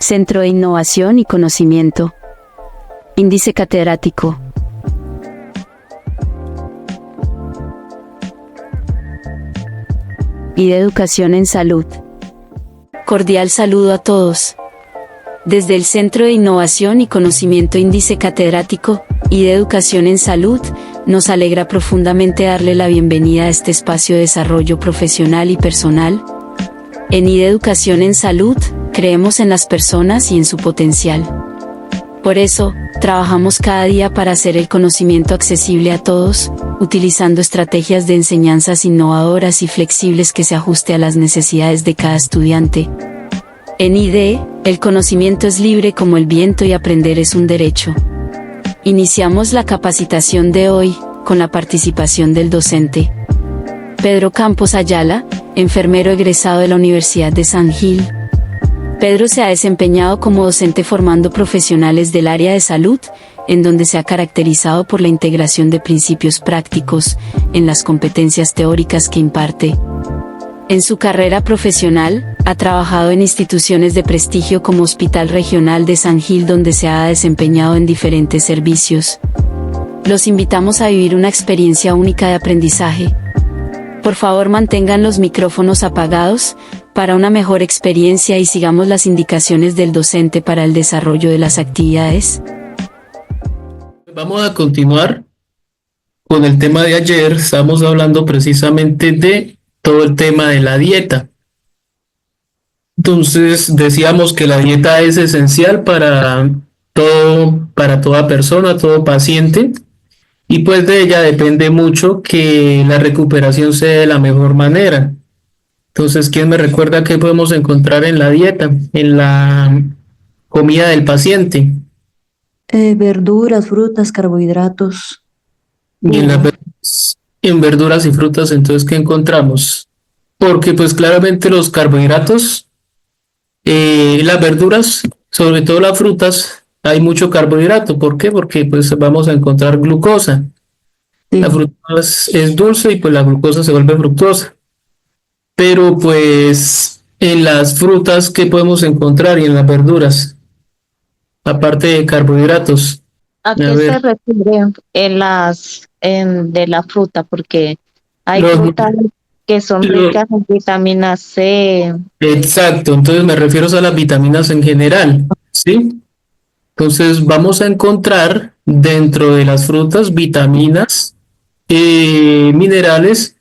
Centro de Innovación y Conocimiento. Índice catedrático. Y de Educación en Salud. Cordial saludo a todos. Desde el Centro de Innovación y Conocimiento Índice Catedrático y de Educación en Salud, nos alegra profundamente darle la bienvenida a este espacio de desarrollo profesional y personal. En IDE Educación en Salud, creemos en las personas y en su potencial. Por eso, trabajamos cada día para hacer el conocimiento accesible a todos, utilizando estrategias de enseñanzas innovadoras y flexibles que se ajuste a las necesidades de cada estudiante. En IDE, el conocimiento es libre como el viento y aprender es un derecho. Iniciamos la capacitación de hoy, con la participación del docente Pedro Campos Ayala, enfermero egresado de la Universidad de San Gil. Pedro se ha desempeñado como docente formando profesionales del área de salud, en donde se ha caracterizado por la integración de principios prácticos en las competencias teóricas que imparte. En su carrera profesional, ha trabajado en instituciones de prestigio como Hospital Regional de San Gil, donde se ha desempeñado en diferentes servicios. Los invitamos a vivir una experiencia única de aprendizaje. Por favor, mantengan los micrófonos apagados para una mejor experiencia y sigamos las indicaciones del docente para el desarrollo de las actividades. Vamos a continuar con el tema de ayer. Estamos hablando precisamente de todo el tema de la dieta. Entonces decíamos que la dieta es esencial para toda persona, todo paciente, y pues de ella depende mucho que la recuperación sea de la mejor manera. Entonces, ¿quién me recuerda qué podemos encontrar en la dieta, en la comida del paciente? Verduras, frutas, carbohidratos. Y en verduras y frutas, entonces, ¿qué encontramos? Porque pues claramente los carbohidratos, las verduras, sobre todo las frutas, hay mucho carbohidrato. ¿Por qué? Porque pues vamos a encontrar glucosa. Sí. La fruta es dulce y pues la glucosa se vuelve fructosa. Pero pues en las frutas, ¿qué podemos encontrar? Y en las verduras, aparte de carbohidratos. ¿A qué se refiere de la fruta? Porque hay frutas que son ricas en vitamina C. Exacto, entonces me refiero a las vitaminas en general, ¿sí? Entonces vamos a encontrar dentro de las frutas vitaminas, minerales,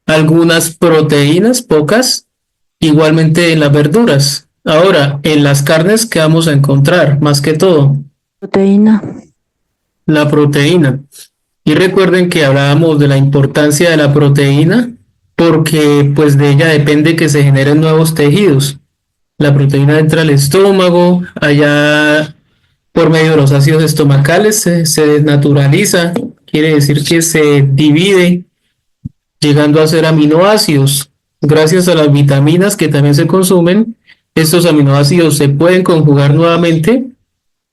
algunas proteínas, pocas, igualmente en las verduras. Ahora, en las carnes, ¿qué vamos a encontrar? Más que todo, Proteína. la proteína. Y recuerden que hablábamos de la importancia de la proteína porque pues de ella depende que se generen nuevos tejidos. La proteína entra al estómago, allá por medio de los ácidos estomacales se desnaturaliza, quiere decir que se divide, llegando a ser aminoácidos. Gracias a las vitaminas que también se consumen, estos aminoácidos se pueden conjugar nuevamente,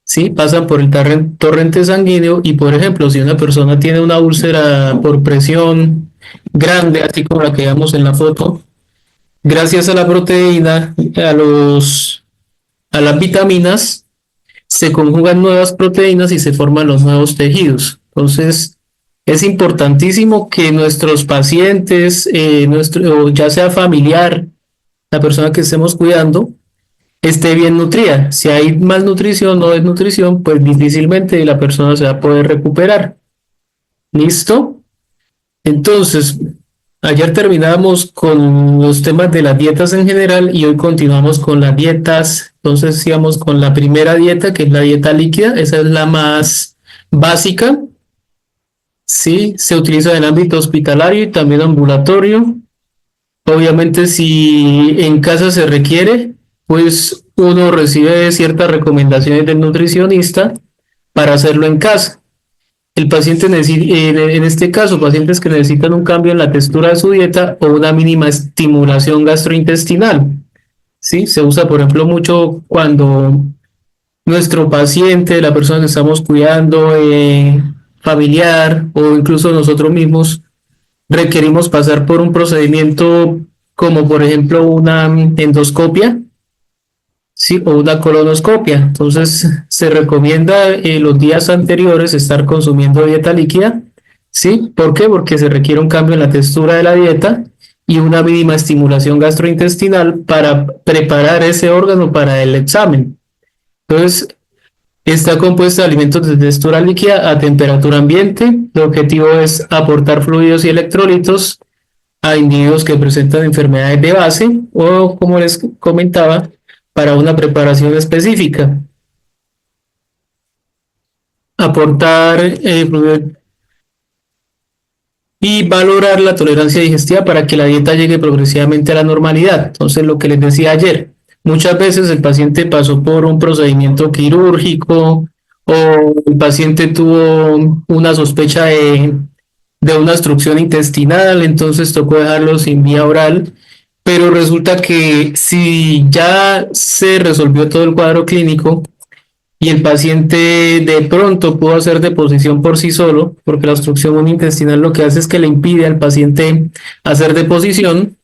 ¿sí? Pasan por el torrente sanguíneo y, por ejemplo, si una persona tiene una úlcera por presión grande, así como la que vemos en la foto, gracias a la proteína, a las vitaminas, se conjugan nuevas proteínas y se forman los nuevos tejidos. Entonces, es importantísimo que nuestros pacientes, ya sea familiar, la persona que estemos cuidando, esté bien nutrida. Si hay malnutrición o desnutrición, pues difícilmente la persona se va a poder recuperar. ¿Listo? Entonces, ayer terminamos con los temas de las dietas en general y hoy continuamos con las dietas. Entonces, íbamos con la primera dieta, que es la dieta líquida. Esa es la más básica. Sí, se utiliza en el ámbito hospitalario y también ambulatorio. Obviamente, si en casa se requiere, pues uno recibe ciertas recomendaciones del nutricionista para hacerlo en casa. El paciente en este caso, pacientes que necesitan un cambio en la textura de su dieta o una mínima estimulación gastrointestinal. ¿Sí? Se usa, por ejemplo, mucho cuando nuestro paciente, la persona que estamos cuidando, familiar o incluso nosotros mismos, requerimos pasar por un procedimiento como, por ejemplo, una endoscopia. sí, o una colonoscopia. Entonces, se recomienda los días anteriores estar consumiendo dieta líquida, ¿sí? ¿Por qué? Porque se requiere un cambio en la textura de la dieta y una mínima estimulación gastrointestinal para preparar ese órgano para el examen. Entonces, está compuesta de alimentos de textura líquida a temperatura ambiente. El objetivo es aportar fluidos y electrolitos a individuos que presentan enfermedades de base o, como les comentaba, para una preparación específica. Aportar y valorar la tolerancia digestiva para que la dieta llegue progresivamente a la normalidad. Entonces, lo que les decía ayer, muchas veces el paciente pasó por un procedimiento quirúrgico o el paciente tuvo una sospecha de una obstrucción intestinal, entonces tocó dejarlo sin vía oral, pero resulta que si ya se resolvió todo el cuadro clínico y el paciente de pronto pudo hacer deposición por sí solo, porque la obstrucción intestinal lo que hace es que le impide al paciente hacer deposición,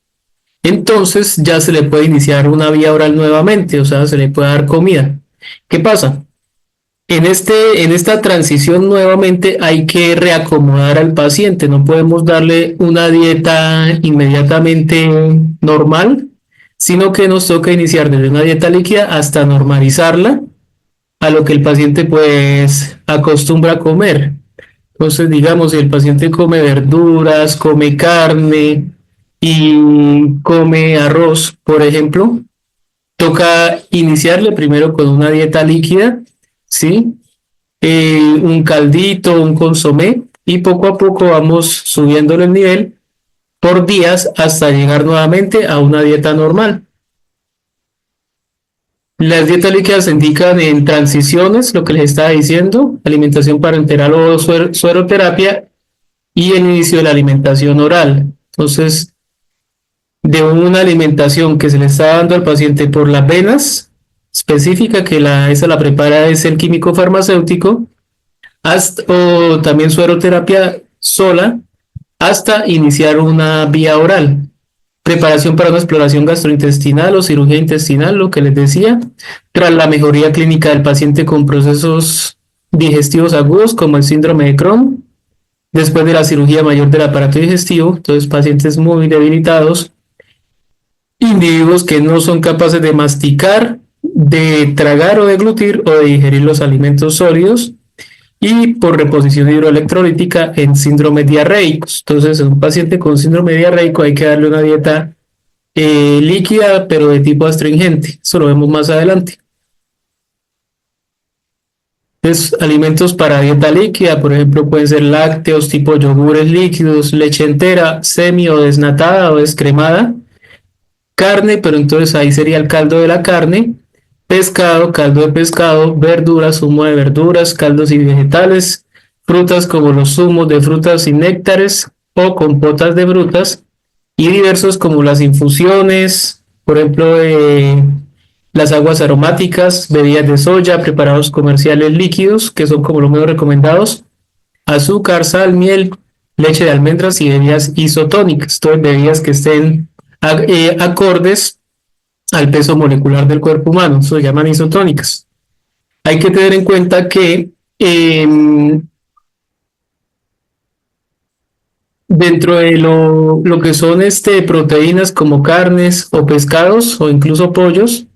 entonces ya se le puede iniciar una vía oral nuevamente, o sea, se le puede dar comida. ¿Qué pasa? En esta transición nuevamente hay que reacomodar al paciente, no podemos darle una dieta inmediatamente normal, sino que nos toca iniciar desde una dieta líquida hasta normalizarla a lo que el paciente pues acostumbra a comer. Entonces, digamos, si el paciente come verduras, come carne y come arroz, por ejemplo, toca iniciarle primero con una dieta líquida, ¿sí? Un caldito, un consomé, y poco a poco vamos subiéndole el nivel por días hasta llegar nuevamente a una dieta normal. Las dietas líquidas se indican en transiciones, lo que les estaba diciendo, alimentación parenteral o sueroterapia y el inicio de la alimentación oral. Entonces, de una alimentación que se le está dando al paciente por las venas, específica, que esa la prepara es el químico farmacéutico, o también sueroterapia sola, hasta iniciar una vía oral. Preparación para una exploración gastrointestinal o cirugía intestinal, lo que les decía, tras la mejoría clínica del paciente con procesos digestivos agudos como el síndrome de Crohn, después de la cirugía mayor del aparato digestivo, entonces pacientes muy debilitados, individuos que no son capaces de masticar, de tragar o deglutir o de digerir los alimentos sólidos, y por reposición hidroelectrolítica en síndrome diarreicos. Entonces, en un paciente con síndrome diarreico hay que darle una dieta líquida, pero de tipo astringente. Eso lo vemos más adelante. Entonces, alimentos para dieta líquida, por ejemplo, pueden ser lácteos, tipo yogures líquidos, leche entera, semi o desnatada o descremada, carne, pero entonces ahí sería el caldo de la carne, pescado, caldo de pescado, verduras, zumo de verduras, caldos y vegetales, frutas como los zumos de frutas y néctares o compotas de frutas, y diversos como las infusiones, por ejemplo, las aguas aromáticas, bebidas de soya, preparados comerciales líquidos, que son como los menos recomendados, azúcar, sal, miel, leche de almendras y bebidas isotónicas, todas bebidas que estén acordes al peso molecular del cuerpo humano, se llaman isotónicas. Hay que tener en cuenta que dentro de lo que son proteínas como carnes o pescados o incluso pollos,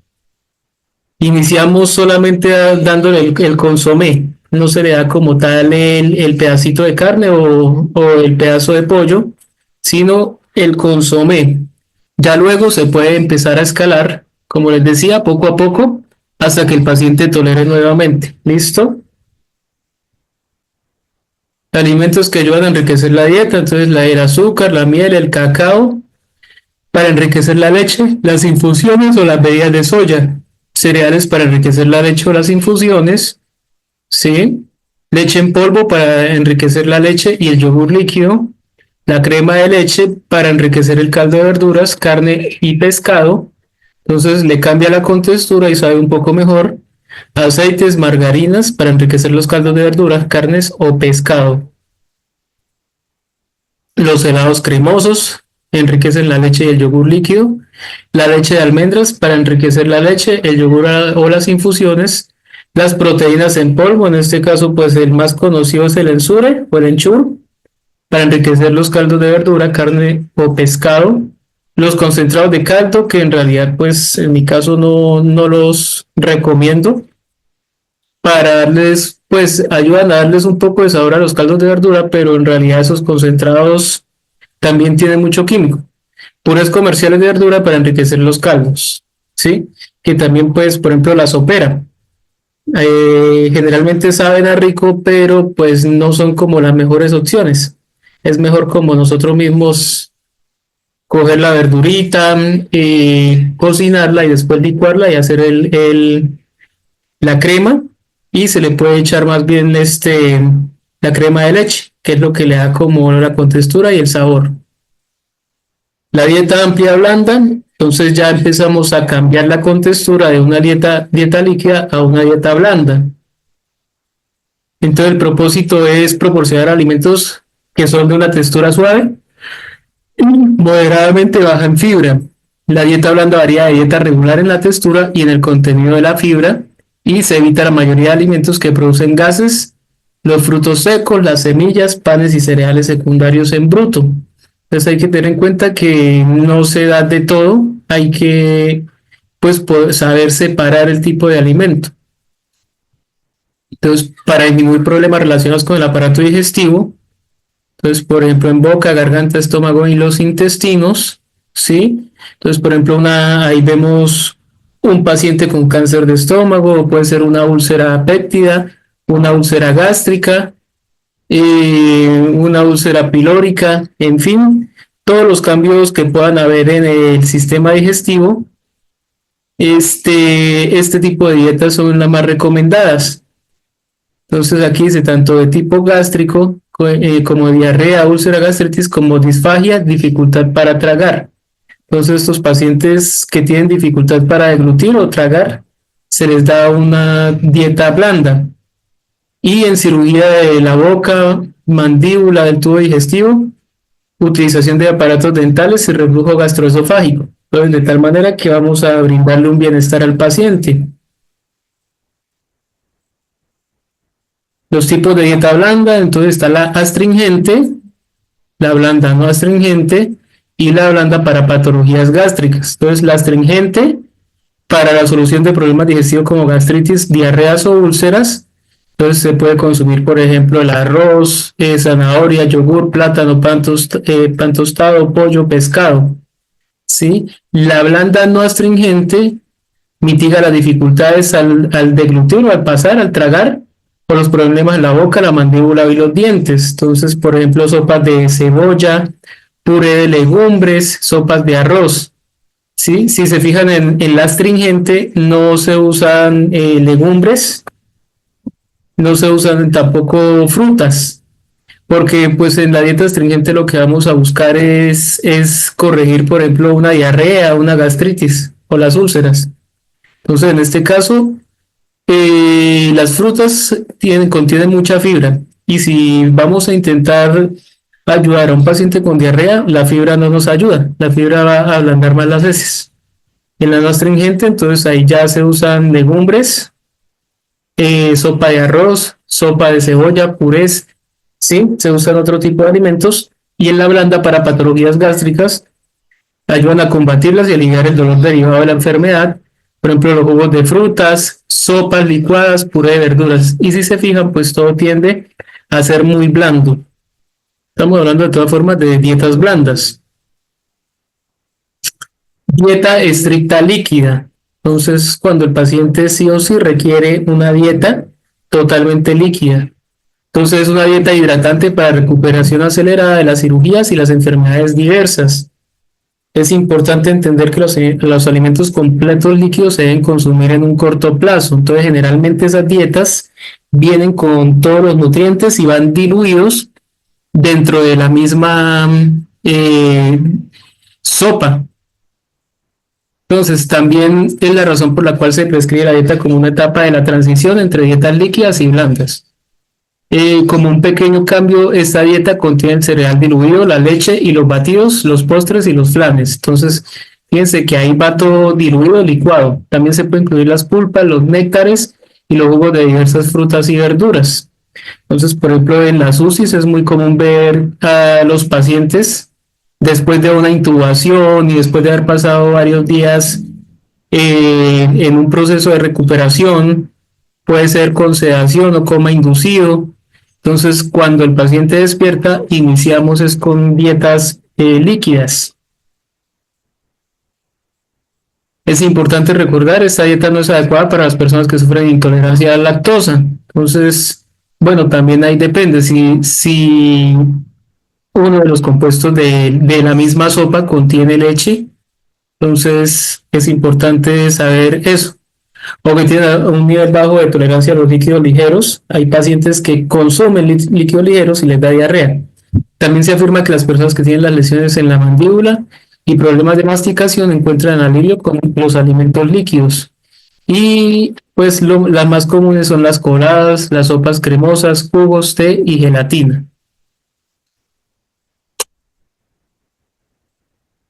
iniciamos solamente dándole el consomé, no se le da como tal el pedacito de carne o el pedazo de pollo, sino el consomé. Ya luego se puede empezar a escalar, como les decía, poco a poco, hasta que el paciente tolere nuevamente. ¿Listo? Alimentos que ayudan a enriquecer la dieta, entonces el azúcar, la miel, el cacao, para enriquecer la leche, las infusiones o las bebidas de soya, cereales para enriquecer la leche o las infusiones, ¿sí? Leche en polvo para enriquecer la leche y el yogur líquido, la crema de leche para enriquecer el caldo de verduras, carne y pescado, entonces le cambia la contextura y sabe un poco mejor. Aceites, margarinas para enriquecer los caldos de verduras, carnes o pescado. Los helados cremosos enriquecen la leche y el yogur líquido. la leche de almendras para enriquecer la leche, el yogur o las infusiones, las proteínas en polvo, en este caso pues el más conocido es el ensure o el ensure, para enriquecer los caldos de verdura, carne o pescado, los concentrados de caldo, que en realidad pues en mi caso no los recomiendo, para darles, pues ayudan a darles un poco de sabor a los caldos de verdura, pero en realidad esos concentrados también tienen mucho químico. Puras comerciales de verdura para enriquecer los caldos, ¿sí? Que también pues, por ejemplo, la sopera. Generalmente saben a rico, pero pues no son como las mejores opciones. Es mejor como nosotros mismos coger la verdurita, cocinarla y después licuarla y hacer la crema, y se le puede echar más bien la crema de leche, que es lo que le da como la contextura y el sabor. La dieta amplia blanda, entonces ya empezamos a cambiar la contextura de una dieta líquida a una dieta blanda. Entonces el propósito es proporcionar alimentos que son de una textura suave, moderadamente baja en fibra. La dieta blanda varía de dieta regular en la textura y en el contenido de la fibra, y se evita la mayoría de alimentos que producen gases, los frutos secos, las semillas, panes y cereales secundarios en bruto. Entonces hay que tener en cuenta que no se da de todo, hay que pues poder saber separar el tipo de alimento. Entonces, para disminuir problemas relacionados con el aparato digestivo, entonces, por ejemplo, en boca, garganta, estómago y los intestinos, ¿sí? Entonces, por ejemplo, ahí vemos un paciente con cáncer de estómago, o puede ser una úlcera péptida, una úlcera gástrica, una úlcera pilórica, en fin, todos los cambios que puedan haber en el sistema digestivo. Este tipo de dietas son las más recomendadas. Entonces aquí dice tanto de tipo gástrico como diarrea, úlcera, gastritis, como disfagia, dificultad para tragar. Entonces estos pacientes que tienen dificultad para deglutir o tragar, se les da una dieta blanda. Y en cirugía de la boca, mandíbula, del tubo digestivo, utilización de aparatos dentales y reflujo gastroesofágico. Entonces, de tal manera que vamos a brindarle un bienestar al paciente. Los tipos de dieta blanda, entonces está la astringente, la blanda no astringente y la blanda para patologías gástricas. Entonces, la astringente para la solución de problemas digestivos como gastritis, diarreas o úlceras. Entonces se puede consumir, por ejemplo, el arroz, zanahoria, yogur, plátano, pan tostado, pollo, pescado. ¿Sí? La blanda no astringente mitiga las dificultades al deglutir o al pasar, al tragar, por los problemas en la boca, la mandíbula y los dientes. Entonces, por ejemplo, sopas de cebolla, puré de legumbres, sopas de arroz. ¿Sí? Si se fijan en la astringente, no se usan legumbres, no se usan tampoco frutas, porque pues en la dieta astringente lo que vamos a buscar es corregir, por ejemplo, una diarrea, una gastritis o las úlceras. Entonces, en este caso, las frutas contienen mucha fibra, y si vamos a intentar ayudar a un paciente con diarrea, la fibra no nos ayuda, la fibra va a ablandar más las heces. En la no astringente, entonces ahí ya se usan legumbres, sopa de arroz, sopa de cebolla, purés, ¿sí? Se usan otro tipo de alimentos. Y en la blanda para patologías gástricas, ayudan a combatirlas y aliviar el dolor derivado de la enfermedad. Por ejemplo, los jugos de frutas, sopas licuadas, puré de verduras. Y si se fijan, pues todo tiende a ser muy blando. Estamos hablando de todas formas de dietas blandas. Dieta estricta líquida. Entonces, cuando el paciente sí o sí requiere una dieta totalmente líquida. Entonces, es una dieta hidratante para recuperación acelerada de las cirugías y las enfermedades diversas. Es importante entender que los alimentos completos líquidos se deben consumir en un corto plazo. Entonces, generalmente esas dietas vienen con todos los nutrientes y van diluidos dentro de la misma sopa. Entonces, también es la razón por la cual se prescribe la dieta como una etapa de la transición entre dietas líquidas y blandas. Como un pequeño cambio, esta dieta contiene el cereal diluido, la leche y los batidos, los postres y los flanes. Entonces, Fíjense que ahí va todo diluido, licuado. También se puede incluir las pulpas, los néctares y los jugos de diversas frutas y verduras. Entonces, por ejemplo, en las UCIs es muy común ver a los pacientes después de una intubación y después de haber pasado varios días en un proceso de recuperación, puede ser con sedación o coma inducido. Entonces, cuando el paciente despierta, iniciamos es con dietas líquidas. Es importante recordar, esta dieta no es adecuada para las personas que sufren intolerancia a la lactosa. Entonces, bueno, también ahí depende si uno de los compuestos de la misma sopa contiene leche, entonces es importante saber eso. O que tienen un nivel bajo de tolerancia a los líquidos ligeros. Hay pacientes que consumen líquidos ligeros y les da diarrea. También se afirma que las personas que tienen las lesiones en la mandíbula y problemas de masticación encuentran alivio con los alimentos líquidos. Y pues las más comunes son las coladas, las sopas cremosas, jugos, té y gelatina.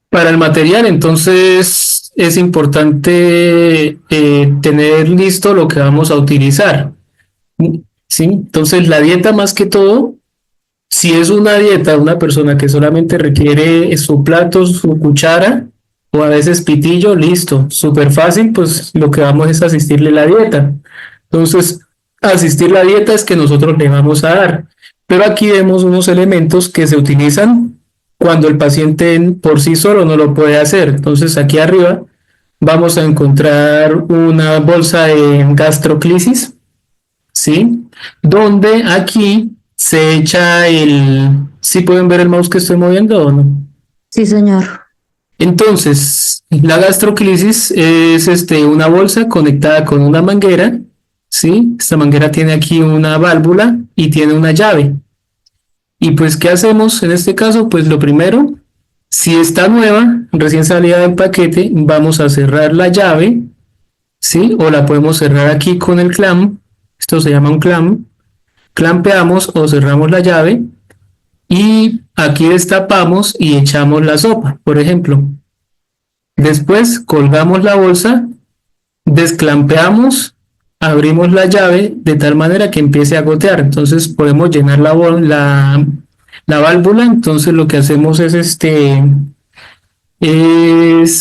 Para el material, entonces, es importante tener listo lo que vamos a utilizar. ¿Sí? Entonces, la dieta más que todo, si es una dieta de una persona que solamente requiere su plato, su cuchara o a veces pitillo, listo, súper fácil, pues lo que vamos es asistirle la dieta. Entonces, asistir la dieta es que nosotros le vamos a dar. Pero aquí vemos unos elementos que se utilizan cuando el paciente por sí solo no lo puede hacer. Entonces, aquí arriba vamos a encontrar una bolsa de gastroclisis, ¿sí? Donde aquí se echa ¿sí pueden ver el mouse que estoy moviendo o no? Sí, señor. Entonces, la gastroclisis es una bolsa conectada con una manguera, ¿sí? Esta manguera tiene aquí una válvula y tiene una llave. Y pues, ¿qué hacemos en este caso? Pues lo primero, si está nueva, recién salida del paquete, vamos a cerrar la llave, ¿sí? O la podemos cerrar aquí con el clamp. Esto se llama un clamp. Clampeamos o cerramos la llave y aquí destapamos y echamos la sopa, por ejemplo. Después colgamos la bolsa, desclampeamos, abrimos la llave de tal manera que empiece a gotear. Entonces podemos llenar la válvula. Entonces lo que hacemos es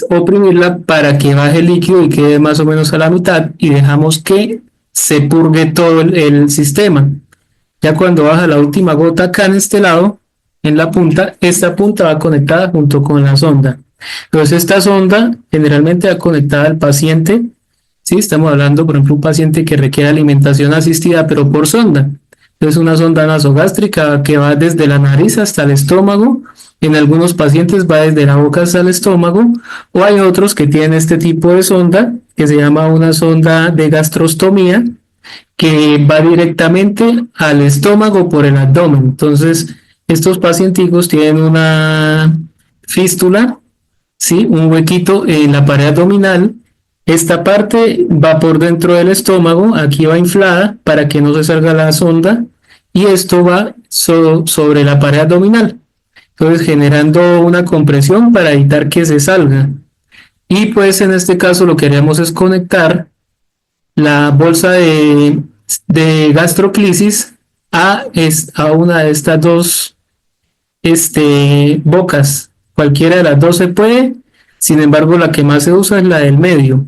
oprimirla para que baje el líquido y quede más o menos a la mitad y dejamos que se purgue todo el sistema. Ya cuando baja la última gota acá en este lado, en la punta, esta punta va conectada junto con la sonda. Entonces esta sonda generalmente va conectada al paciente. ¿Sí? Estamos hablando, por ejemplo, un paciente que requiere alimentación asistida, pero por sonda. Es una sonda nasogástrica que va desde la nariz hasta el estómago. En algunos pacientes va desde la boca hasta el estómago. O hay otros que tienen este tipo de sonda, que se llama una sonda de gastrostomía, que va directamente al estómago por el abdomen. Entonces, estos pacienticos tienen una fístula, ¿sí? Un huequito en la pared abdominal. Esta parte va por dentro del estómago, aquí va inflada para que no se salga la sonda y esto va sobre la pared abdominal. Entonces, generando una compresión para evitar que se salga. Y pues en este caso lo que haremos es conectar la bolsa de gastroclisis a una de estas dos bocas. Cualquiera de las dos se puede, sin embargo la que más se usa es la del medio,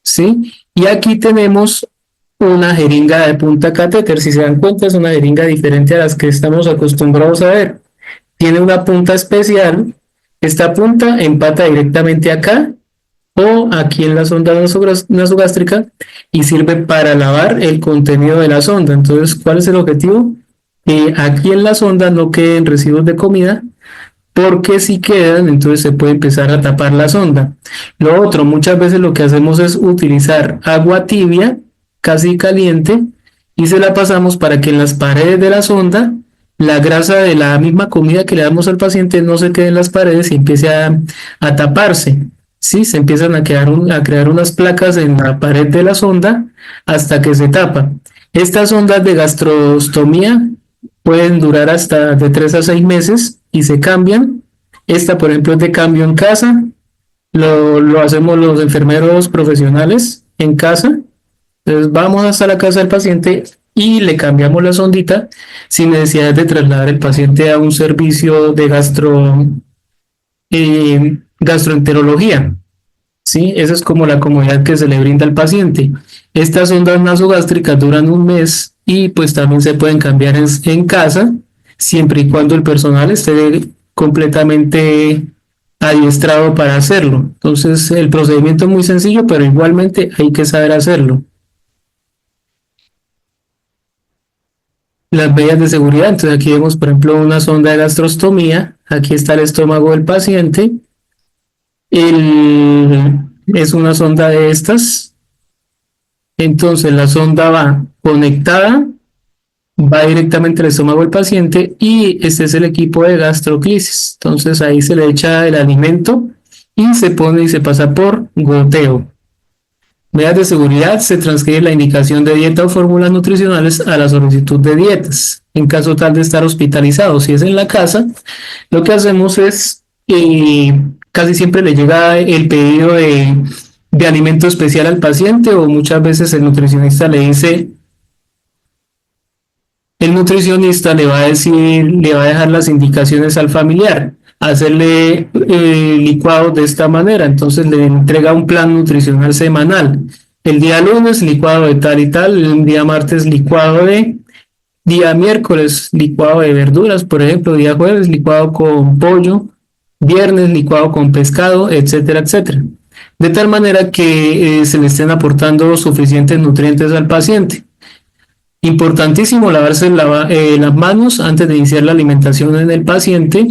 ¿sí? Y aquí tenemos una jeringa de punta catéter. Si se dan cuenta, es una jeringa diferente a las que estamos acostumbrados a ver. Tiene una punta especial. Esta punta empata directamente acá o aquí en la sonda nasogástrica y sirve para lavar el contenido de la sonda. Entonces, ¿cuál es el objetivo? Que aquí en la sonda no queden residuos de comida, porque si quedan, entonces se puede empezar a tapar la sonda. Lo otro, muchas veces lo que hacemos es utilizar agua tibia, casi caliente, y se la pasamos para que en las paredes de la sonda la grasa de la misma comida que le damos al paciente no se quede en las paredes y empiece a taparse. Sí, se empiezan a crear unas placas en la pared de la sonda hasta que se tapa. Estas sondas de gastrostomía pueden durar hasta de 3 a 6 meses y se cambian. Esta, por ejemplo, es de cambio en casa. lo hacemos los enfermeros profesionales en casa. Entonces vamos hasta la casa del paciente y le cambiamos la sondita sin necesidad de trasladar el paciente a un servicio de gastroenterología. ¿Sí? Esa es como la comodidad que se le brinda al paciente. Estas sondas nasogástricas duran un mes y pues también se pueden cambiar en casa, siempre y cuando el personal esté completamente adiestrado para hacerlo. Entonces el procedimiento es muy sencillo, pero igualmente hay que saber hacerlo. Las medidas de seguridad, entonces aquí vemos por ejemplo una sonda de gastrostomía, aquí está el estómago del paciente. Es una sonda de estas. Entonces la sonda va conectada, va directamente al estómago del paciente y este es el equipo de gastroclisis. Entonces ahí se le echa el alimento y se pone y se pasa por goteo. Medidas de seguridad: se transcribe la indicación de dieta o fórmulas nutricionales a la solicitud de dietas. En caso tal de estar hospitalizado, si es en la casa, lo que hacemos es casi siempre le llega el pedido de alimento especial al paciente, o muchas veces el nutricionista le dice, el nutricionista le va a decir, le va a dejar las indicaciones al familiar, hacerle licuados de esta manera. Entonces le entrega un plan nutricional semanal. El día lunes licuado de tal y tal, el día martes licuado de, día miércoles licuado de verduras, por ejemplo, día jueves licuado con pollo, viernes licuado con pescado, etcétera, etcétera. De tal manera que se le estén aportando suficientes nutrientes al paciente. Importantísimo lavarse las manos antes de iniciar la alimentación en el paciente.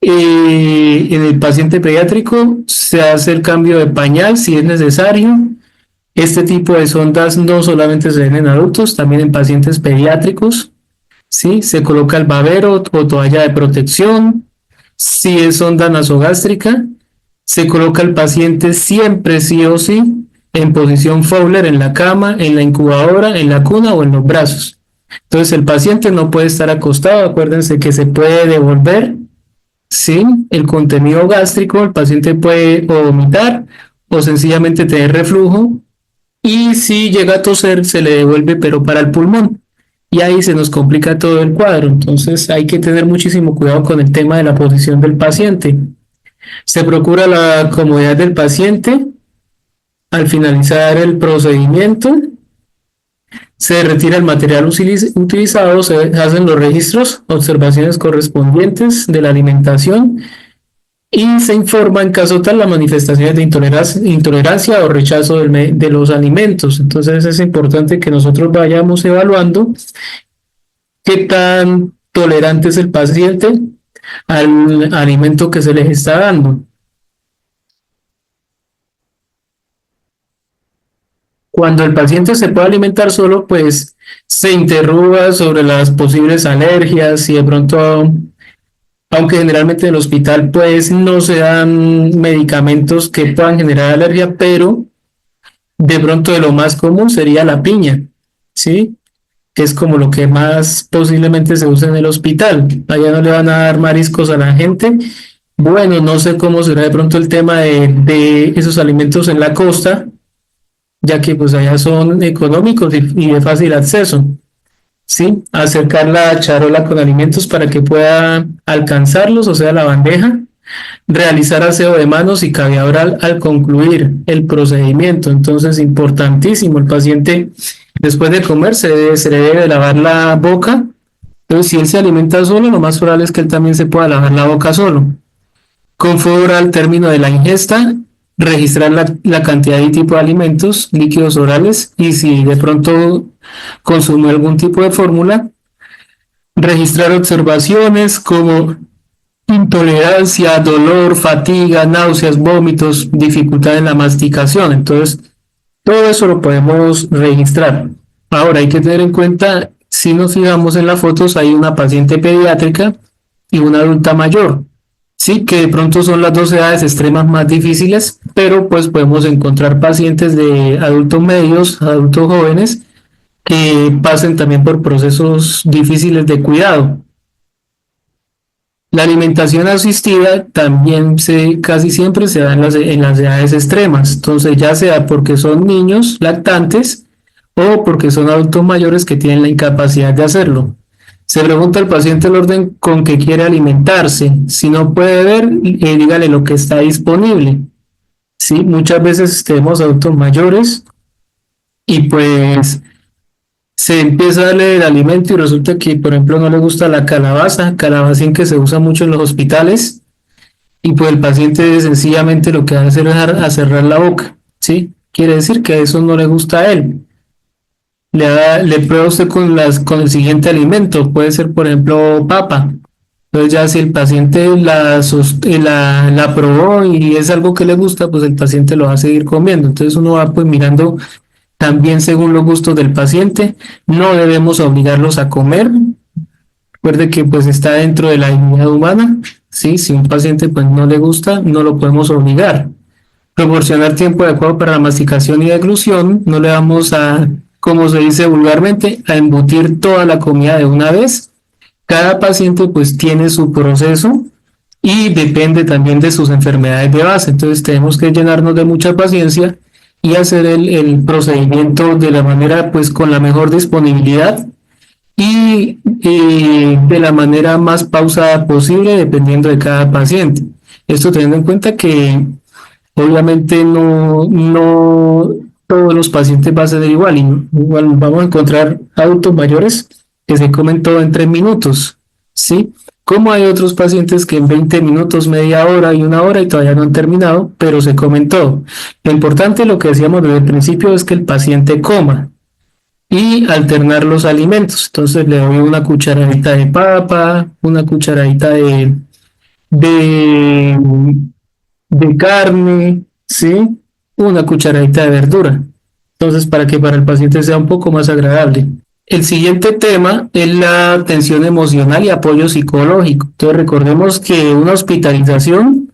En el paciente pediátrico se hace el cambio de pañal si es necesario. Este tipo de sondas no solamente se ven en adultos, también en pacientes pediátricos. ¿Sí? Se coloca el babero o toalla de protección. Si es sonda nasogástrica, se coloca el paciente siempre, sí o sí, en posición Fowler en la cama, en la incubadora, en la cuna o en los brazos. Entonces el paciente no puede estar acostado. Acuérdense que se puede devolver, ¿sí?, el contenido gástrico. El paciente puede o vomitar o sencillamente tener reflujo, y si llega a toser se le devuelve, pero para el pulmón, y ahí se nos complica todo el cuadro. Entonces hay que tener muchísimo cuidado con el tema de la posición del paciente. Se procura la comodidad del paciente. Al finalizar el procedimiento, se retira el material utilizado, se hacen los registros, observaciones correspondientes de la alimentación y se informa en caso tal las manifestaciones de intolerancia o rechazo de los alimentos. Entonces es importante que nosotros vayamos evaluando qué tan tolerante es el paciente al alimento que se les está dando. Cuando el paciente se puede alimentar solo, pues se interroga sobre las posibles alergias, si de pronto, aunque generalmente en el hospital pues no se dan medicamentos que puedan generar alergia, pero de pronto de lo más común sería la piña, ¿sí? Que es como lo que más posiblemente se usa en el hospital. Allá no le van a dar mariscos a la gente. Bueno, no sé cómo será de pronto el tema de esos alimentos en la costa, ya que pues allá son económicos y de fácil acceso. ¿Sí? Acercar la charola con alimentos para que pueda alcanzarlos, o sea, la bandeja. Realizar aseo de manos y cavidad oral al concluir el procedimiento. Entonces, importantísimo, el paciente después de comer se le debe lavar la boca. Entonces, si él se alimenta solo, lo más probable es que él también se pueda lavar la boca solo. Confort al término de la ingesta, registrar la cantidad y tipo de alimentos, líquidos orales, y si de pronto consume algún tipo de fórmula, registrar observaciones como intolerancia, dolor, fatiga, náuseas, vómitos, dificultad en la masticación. Entonces, todo eso lo podemos registrar. Ahora hay que tener en cuenta, si nos fijamos en las fotos, hay una paciente pediátrica y una adulta mayor. Sí, que de pronto son las dos edades extremas más difíciles, pero pues podemos encontrar pacientes de adultos medios, adultos jóvenes, que pasen también por procesos difíciles de cuidado. La alimentación asistida también casi siempre se da en las edades extremas, entonces ya sea porque son niños lactantes o porque son adultos mayores que tienen la incapacidad de hacerlo. Se pregunta al paciente el orden con que quiere alimentarse. Si no puede ver, dígale lo que está disponible. Sí, muchas veces tenemos adultos mayores y pues se empieza a darle el alimento y resulta que, por ejemplo, no le gusta la calabaza, calabacín que se usa mucho en los hospitales, y pues el paciente sencillamente lo que va a hacer es a cerrar la boca, ¿sí? Quiere decir que eso no le gusta a él. Le prueba usted con el siguiente alimento, puede ser, por ejemplo, papa. Entonces ya si el paciente la probó y es algo que le gusta, pues el paciente lo va a seguir comiendo. Entonces uno va pues mirando también según los gustos del paciente. No debemos obligarlos a comer. Recuerde que pues está dentro de la dignidad humana. ¿Sí? Si un paciente pues no le gusta, no lo podemos obligar. Proporcionar tiempo adecuado para la masticación y deglución. No le vamos a, como se dice vulgarmente, a embutir toda la comida de una vez. Cada paciente pues tiene su proceso y depende también de sus enfermedades de base. Entonces tenemos que llenarnos de mucha paciencia y hacer el procedimiento de la manera pues con la mejor disponibilidad y de la manera más pausada posible dependiendo de cada paciente. Esto teniendo en cuenta que obviamente no todos los pacientes van a ser igual y igual vamos a encontrar adultos mayores que se comen todo en 3 minutos, ¿sí? Como hay otros pacientes que en 20 minutos, media hora y una hora y todavía no han terminado, pero se comen todo. Lo importante, lo que decíamos desde el principio, es que el paciente coma y alternar los alimentos. Entonces le doy una cucharadita de papa, una cucharadita de, de carne, ¿sí? Una cucharadita de verdura. Entonces, para que para el paciente sea un poco más agradable. El siguiente tema es la atención emocional y apoyo psicológico. Entonces, recordemos que una hospitalización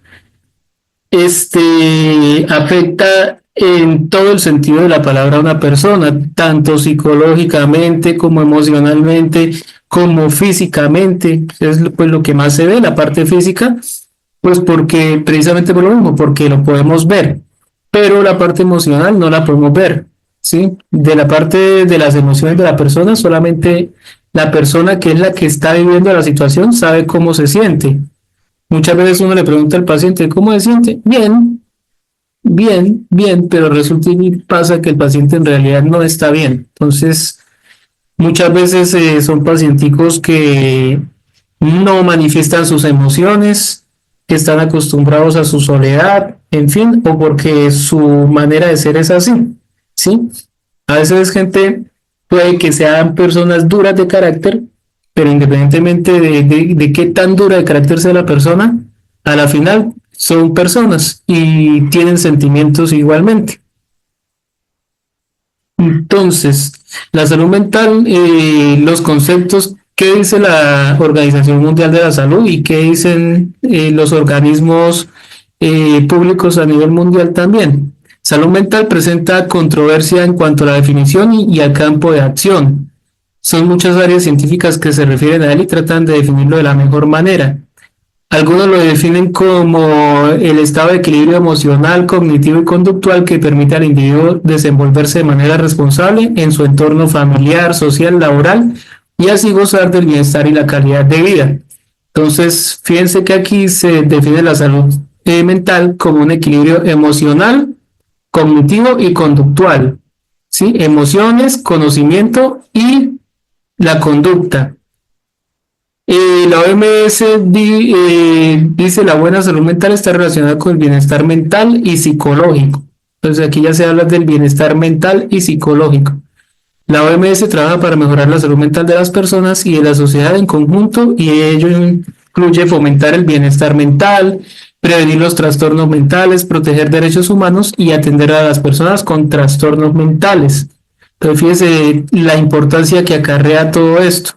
afecta en todo el sentido de la palabra a una persona, tanto psicológicamente como emocionalmente, como físicamente. Es pues lo que más se ve, la parte física, pues porque precisamente por lo mismo, porque lo podemos ver, pero la parte emocional no la podemos ver, ¿sí? De la parte de las emociones de la persona, solamente la persona que es la que está viviendo la situación sabe cómo se siente. Muchas veces uno le pregunta al paciente, ¿cómo se siente? Bien, bien, bien, pero resulta y pasa que el paciente en realidad no está bien. Entonces, muchas veces son pacienticos que no manifiestan sus emociones, que están acostumbrados a su soledad, en fin, o porque su manera de ser es así, ¿sí? A veces gente puede que sean personas duras de carácter, pero independientemente de qué tan dura de carácter sea la persona, a la final son personas y tienen sentimientos igualmente. Entonces, la salud mental, los conceptos, ¿qué dice la Organización Mundial de la Salud y qué dicen los organismos públicos a nivel mundial también? Salud mental presenta controversia en cuanto a la definición y al campo de acción. Son muchas áreas científicas que se refieren a él y tratan de definirlo de la mejor manera. Algunos lo definen como el estado de equilibrio emocional, cognitivo y conductual que permite al individuo desenvolverse de manera responsable en su entorno familiar, social, laboral y así gozar del bienestar y la calidad de vida. Entonces, fíjense que aquí se define la salud mental como un equilibrio emocional, cognitivo y conductual, ¿sí? Emociones, conocimiento y la conducta. La OMS dice la buena salud mental está relacionada con el bienestar mental y psicológico. Entonces aquí ya se habla del bienestar mental y psicológico. La OMS trabaja para mejorar la salud mental de las personas y de la sociedad en conjunto y ello incluye fomentar el bienestar mental, prevenir los trastornos mentales, proteger derechos humanos y atender a las personas con trastornos mentales. Entonces fíjese la importancia que acarrea todo esto.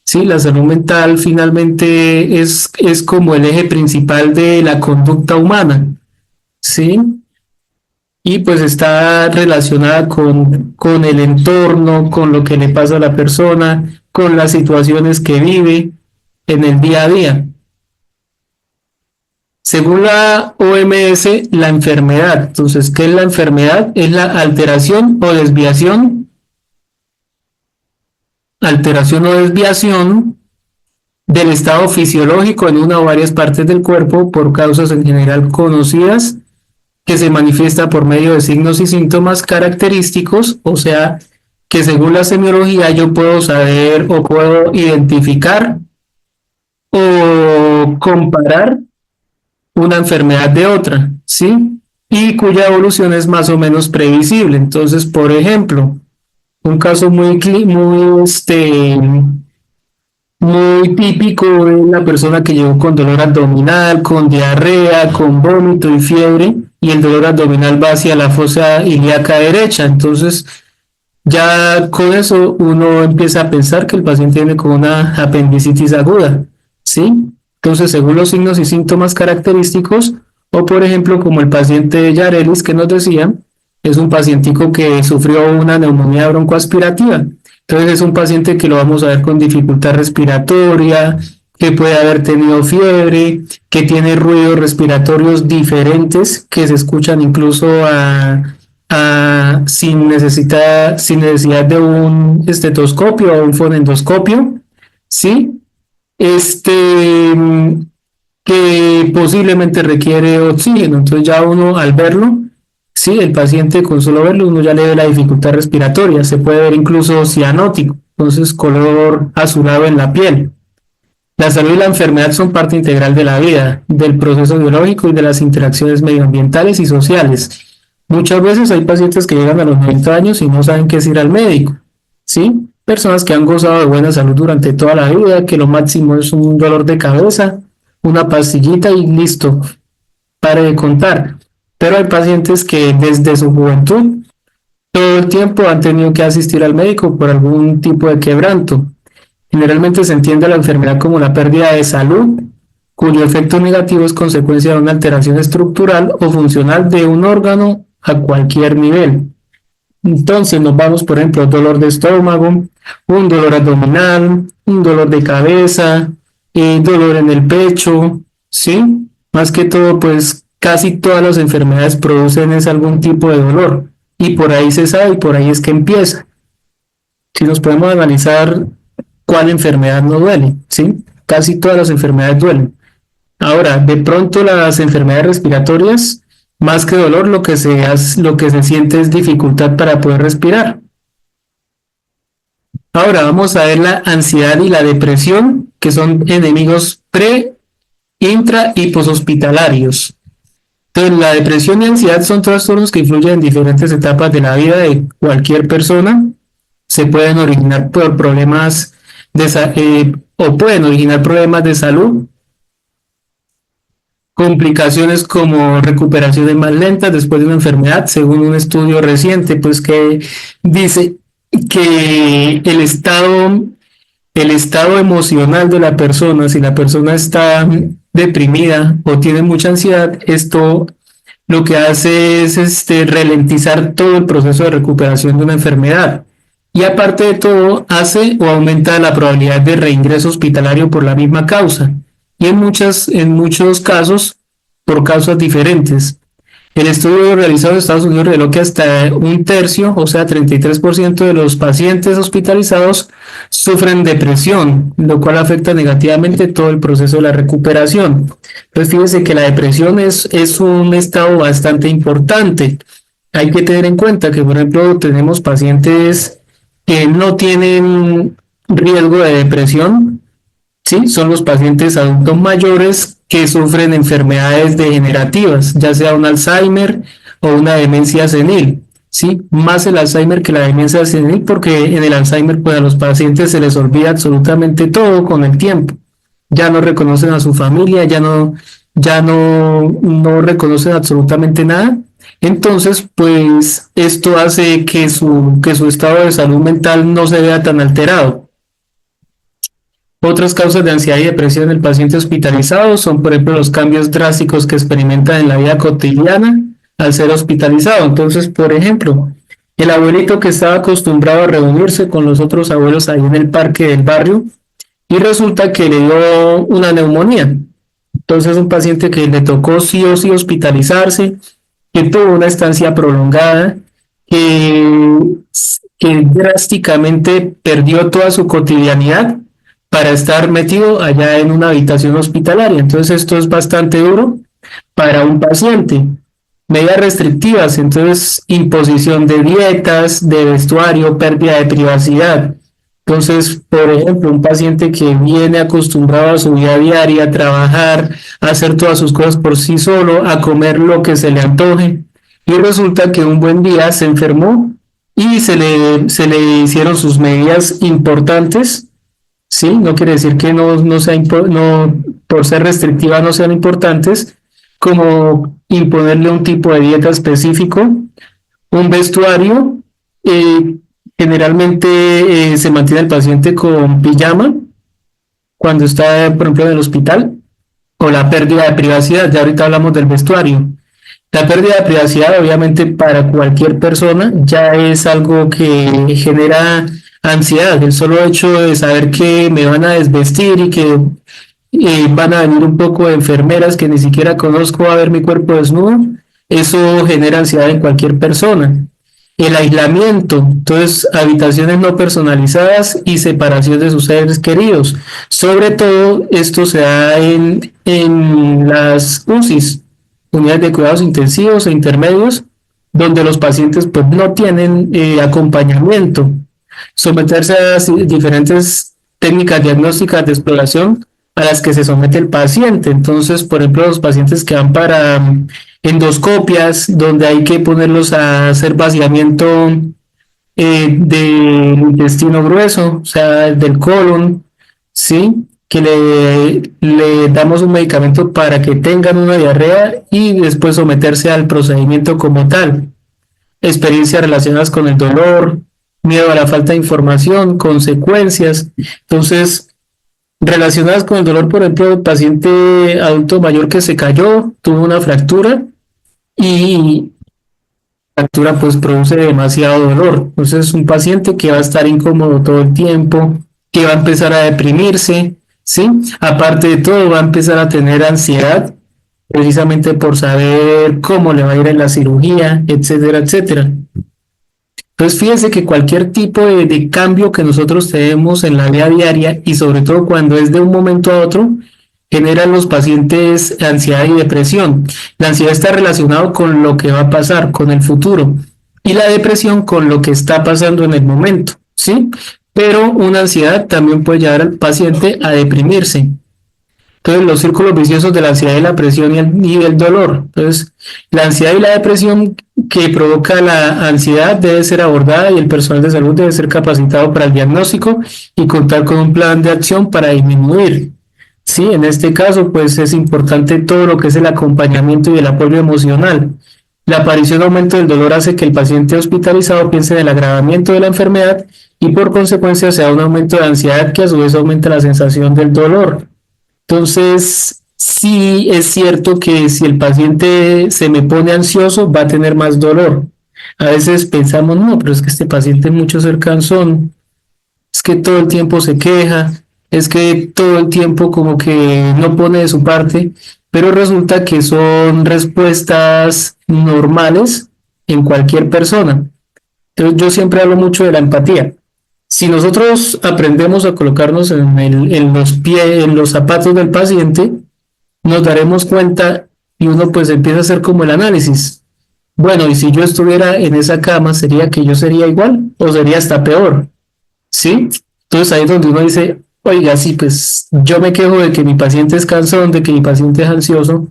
Sí, la salud mental finalmente es como el eje principal de la conducta humana, ¿sí? Y pues está relacionada con el entorno, con lo que le pasa a la persona, con las situaciones que vive en el día a día. Según la OMS, la enfermedad. Entonces, ¿qué es la enfermedad? Es la alteración o desviación del estado fisiológico en una o varias partes del cuerpo por causas en general conocidas que se manifiesta por medio de signos y síntomas característicos, o sea, que según la semiología yo puedo saber o puedo identificar o comparar una enfermedad de otra, ¿sí? Y cuya evolución es más o menos previsible. Entonces, por ejemplo, un caso muy típico es la persona que llegó con dolor abdominal, con diarrea, con vómito y fiebre, y el dolor abdominal va hacia la fosa ilíaca derecha. Entonces, ya con eso uno empieza a pensar que el paciente tiene con una apendicitis aguda, ¿sí? Entonces, según los signos y síntomas característicos, o por ejemplo, como el paciente de Yarelis que nos decía, es un pacientico que sufrió una neumonía broncoaspirativa. Entonces, es un paciente que lo vamos a ver con dificultad respiratoria, que puede haber tenido fiebre, que tiene ruidos respiratorios diferentes, que se escuchan incluso sin necesidad de un estetoscopio o un fonendoscopio, ¿sí? Que posiblemente requiere oxígeno. Entonces ya uno al verlo, sí, el paciente con solo verlo, uno ya le ve la dificultad respiratoria, se puede ver incluso cianótico, entonces color azulado en la piel. La salud y la enfermedad son parte integral de la vida, del proceso biológico y de las interacciones medioambientales y sociales. Muchas veces hay pacientes que llegan a los 90 años y no saben qué es ir al médico, ¿sí? Personas que han gozado de buena salud durante toda la vida, que lo máximo es un dolor de cabeza, una pastillita y listo, pare de contar. Pero hay pacientes que desde su juventud todo el tiempo han tenido que asistir al médico por algún tipo de quebranto. Generalmente se entiende la enfermedad como la pérdida de salud, cuyo efecto negativo es consecuencia de una alteración estructural o funcional de un órgano a cualquier nivel. Entonces nos vamos, por ejemplo, dolor de estómago, un dolor abdominal, un dolor de cabeza, dolor en el pecho, ¿sí? Más que todo, pues casi todas las enfermedades producen es algún tipo de dolor y por ahí se sabe y por ahí es que empieza. Si nos podemos analizar cuál enfermedad no duele, ¿sí? Casi todas las enfermedades duelen. Ahora, de pronto las enfermedades respiratorias, más que dolor, lo que se siente es dificultad para poder respirar. Ahora vamos a ver la ansiedad y la depresión, que son enemigos pre, intra y poshospitalarios. Entonces, la depresión y ansiedad son trastornos que influyen en diferentes etapas de la vida de cualquier persona. Se pueden originar por problemas o pueden originar problemas de salud, complicaciones como recuperaciones más lentas después de una enfermedad, según un estudio reciente, pues que dice que el estado emocional de la persona, si la persona está deprimida o tiene mucha ansiedad, esto lo que hace es ralentizar todo el proceso de recuperación de una enfermedad. Y aparte de todo, hace o aumenta la probabilidad de reingreso hospitalario por la misma causa. Y en muchos casos, por causas diferentes. El estudio realizado en Estados Unidos reveló que hasta un tercio, o sea, 33% de los pacientes hospitalizados sufren depresión, lo cual afecta negativamente todo el proceso de la recuperación. Entonces, fíjense que la depresión es un estado bastante importante. Hay que tener en cuenta que, por ejemplo, tenemos pacientes que no tienen riesgo de depresión, ¿sí? Son los pacientes adultos mayores que sufren enfermedades degenerativas, ya sea un Alzheimer o una demencia senil, ¿sí? Más el Alzheimer que la demencia senil, porque en el Alzheimer pues a los pacientes se les olvida absolutamente todo con el tiempo. Ya no reconocen a su familia, no reconocen absolutamente nada. Entonces, pues esto hace que su estado de salud mental no se vea tan alterado. Otras causas de ansiedad y depresión en el paciente hospitalizado son, por ejemplo, los cambios drásticos que experimenta en la vida cotidiana al ser hospitalizado. Entonces, por ejemplo, el abuelito que estaba acostumbrado a reunirse con los otros abuelos ahí en el parque del barrio y resulta que le dio una neumonía. Entonces, un paciente que le tocó sí o sí hospitalizarse, que tuvo una estancia prolongada, que, que drásticamente perdió toda su cotidianidad para estar metido allá en una habitación hospitalaria. Entonces, esto es bastante duro para un paciente. Medidas restrictivas, entonces imposición de dietas, de vestuario, pérdida de privacidad. Entonces, por ejemplo, un paciente que viene acostumbrado a su vida diaria, a trabajar, a hacer todas sus cosas por sí solo, a comer lo que se le antoje, y resulta que un buen día se enfermó y se le hicieron sus medidas importantes. Sí, no quiere decir que no, por ser restrictivas no sean importantes, como imponerle un tipo de dieta específico, un vestuario. eh, Generalmente se mantiene el paciente con pijama cuando está, por ejemplo, en el hospital, o la pérdida de privacidad. Ya ahorita hablamos del vestuario. La pérdida de privacidad, obviamente, para cualquier persona ya es algo que genera ansiedad. El solo hecho de saber que me van a desvestir y que van a venir un poco de enfermeras que ni siquiera conozco a ver mi cuerpo desnudo, eso genera ansiedad en cualquier persona. El aislamiento, entonces habitaciones no personalizadas y separación de sus seres queridos. Sobre todo esto se da en las UCIs, unidades de cuidados intensivos e intermedios, donde los pacientes pues no tienen acompañamiento. Someterse a diferentes técnicas diagnósticas de exploración a las que se somete el paciente. Entonces, por ejemplo, los pacientes que van para endoscopias, donde hay que ponerlos a hacer vaciamiento del intestino grueso, o sea, del colon, ¿sí? Que le damos un medicamento para que tengan una diarrea y después someterse al procedimiento como tal. Experiencias relacionadas con el dolor, miedo a la falta de información, consecuencias. Entonces, relacionadas con el dolor, por ejemplo, el paciente adulto mayor que se cayó, tuvo una fractura y la fractura pues produce demasiado dolor. Entonces, un paciente que va a estar incómodo todo el tiempo, que va a empezar a deprimirse, ¿sí? Aparte de todo, va a empezar a tener ansiedad, precisamente por saber cómo le va a ir en la cirugía, etcétera, etcétera. Entonces, fíjense que cualquier tipo de cambio que nosotros tenemos en la vida diaria y sobre todo cuando es de un momento a otro, genera en los pacientes ansiedad y depresión. La ansiedad está relacionada con lo que va a pasar, con el futuro, y la depresión con lo que está pasando en el momento, ¿sí? Pero una ansiedad también puede llevar al paciente a deprimirse. Entonces, los círculos viciosos de la ansiedad y la presión y el dolor. Entonces, la ansiedad y la depresión que provoca la ansiedad debe ser abordada y el personal de salud debe ser capacitado para el diagnóstico y contar con un plan de acción para disminuir. Sí, en este caso, pues es importante todo lo que es el acompañamiento y el apoyo emocional. La aparición o aumento del dolor hace que el paciente hospitalizado piense en el agravamiento de la enfermedad y por consecuencia se da un aumento de ansiedad que a su vez aumenta la sensación del dolor. Entonces, sí es cierto que si el paciente se me pone ansioso, va a tener más dolor. A veces pensamos, no, pero es que este paciente es mucho ser cansón, es que todo el tiempo se queja, es que todo el tiempo como que no pone de su parte, pero resulta que son respuestas normales en cualquier persona. Entonces, yo siempre hablo mucho de la empatía. Si nosotros aprendemos a colocarnos en los pies, en los zapatos del paciente, nos daremos cuenta y uno pues empieza a hacer como el análisis. Bueno, y si yo estuviera en esa cama, ¿sería que yo sería igual o sería hasta peor? ¿Sí? Entonces ahí es donde uno dice, oiga, sí, pues yo me quejo de que mi paciente es cansón, de que mi paciente es ansioso,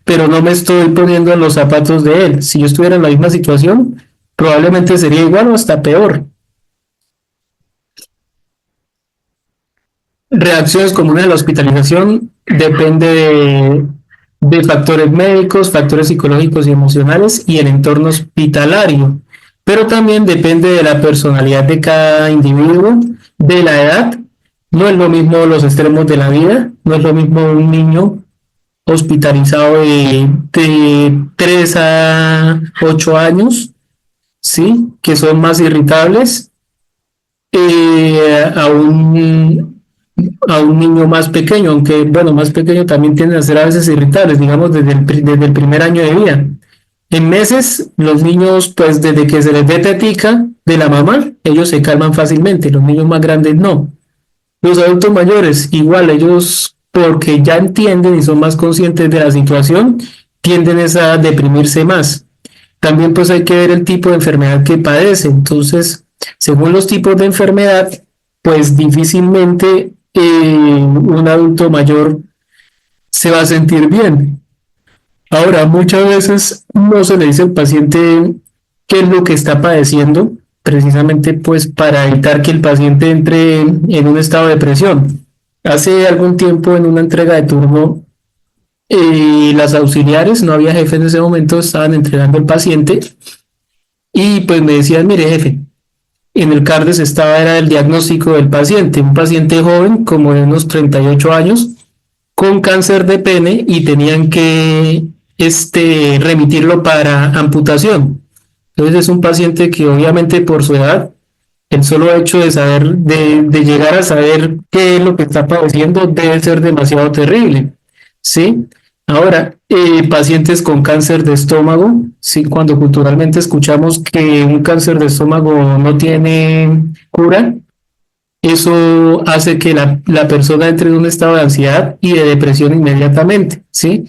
pero no me estoy poniendo en los zapatos de él. Si yo estuviera en la misma situación, probablemente sería igual o hasta peor. Reacciones comunes a la hospitalización depende de factores médicos, factores psicológicos y emocionales y el entorno hospitalario, pero también depende de la personalidad de cada individuo, de la edad. No es lo mismo los extremos de la vida, no es lo mismo un niño hospitalizado de 3 a 8 años, ¿sí? Que son más irritables, a a un niño más pequeño, aunque bueno, más pequeño también tienden a ser a veces irritables, digamos desde el primer año de vida. En meses, los niños, pues desde que se les dé tetica de la mamá, ellos se calman fácilmente, los niños más grandes no. Los adultos mayores, igual, ellos, porque ya entienden y son más conscientes de la situación, tienden es a deprimirse más. También pues hay que ver el tipo de enfermedad que padece. Entonces, según los tipos de enfermedad, pues difícilmente un adulto mayor se va a sentir bien. Ahora, muchas veces no se le dice al paciente qué es lo que está padeciendo, precisamente pues para evitar que el paciente entre en un estado de depresión. Hace algún tiempo en una entrega de turno, las auxiliares, no había jefe en ese momento, estaban entregando al paciente y pues me decían, mire jefe, en el CARDES era el diagnóstico del paciente, un paciente joven como de unos 38 años con cáncer de pene y tenían que remitirlo para amputación. Entonces es un paciente que obviamente por su edad, el solo hecho de saber, de llegar a saber qué es lo que está padeciendo debe ser demasiado terrible, ¿sí? Ahora, pacientes con cáncer de estómago, sí, cuando culturalmente escuchamos que un cáncer de estómago no tiene cura, eso hace que la persona entre en un estado de ansiedad y de depresión inmediatamente, ¿sí?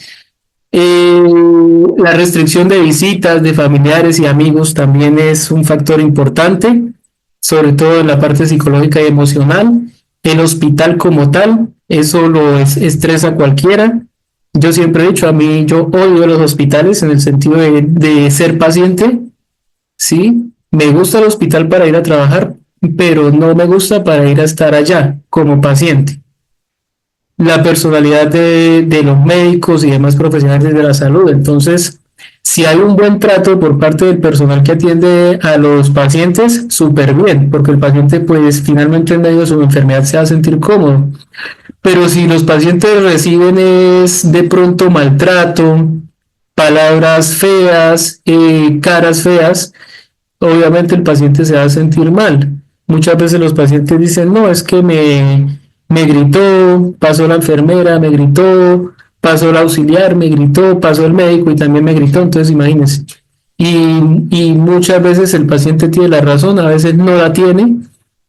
La restricción de visitas de familiares y amigos también es un factor importante, sobre todo en la parte psicológica y emocional. El hospital como tal, eso estresa a cualquiera. Yo siempre he dicho, a mí yo odio los hospitales en el sentido de ser paciente, ¿sí? Me gusta el hospital para ir a trabajar, pero no me gusta para ir a estar allá como paciente. La personalidad de los médicos y demás profesionales de la salud. Entonces, si hay un buen trato por parte del personal que atiende a los pacientes, súper bien, porque el paciente pues finalmente en medio de su enfermedad se va a sentir cómodo. Pero si los pacientes reciben es de pronto maltrato, palabras feas, caras feas, obviamente el paciente se va a sentir mal. Muchas veces los pacientes dicen, no, es que me gritó, pasó la enfermera, me gritó, pasó el auxiliar, me gritó, pasó el médico y también me gritó, entonces imagínense. Y muchas veces el paciente tiene la razón, a veces no la tiene,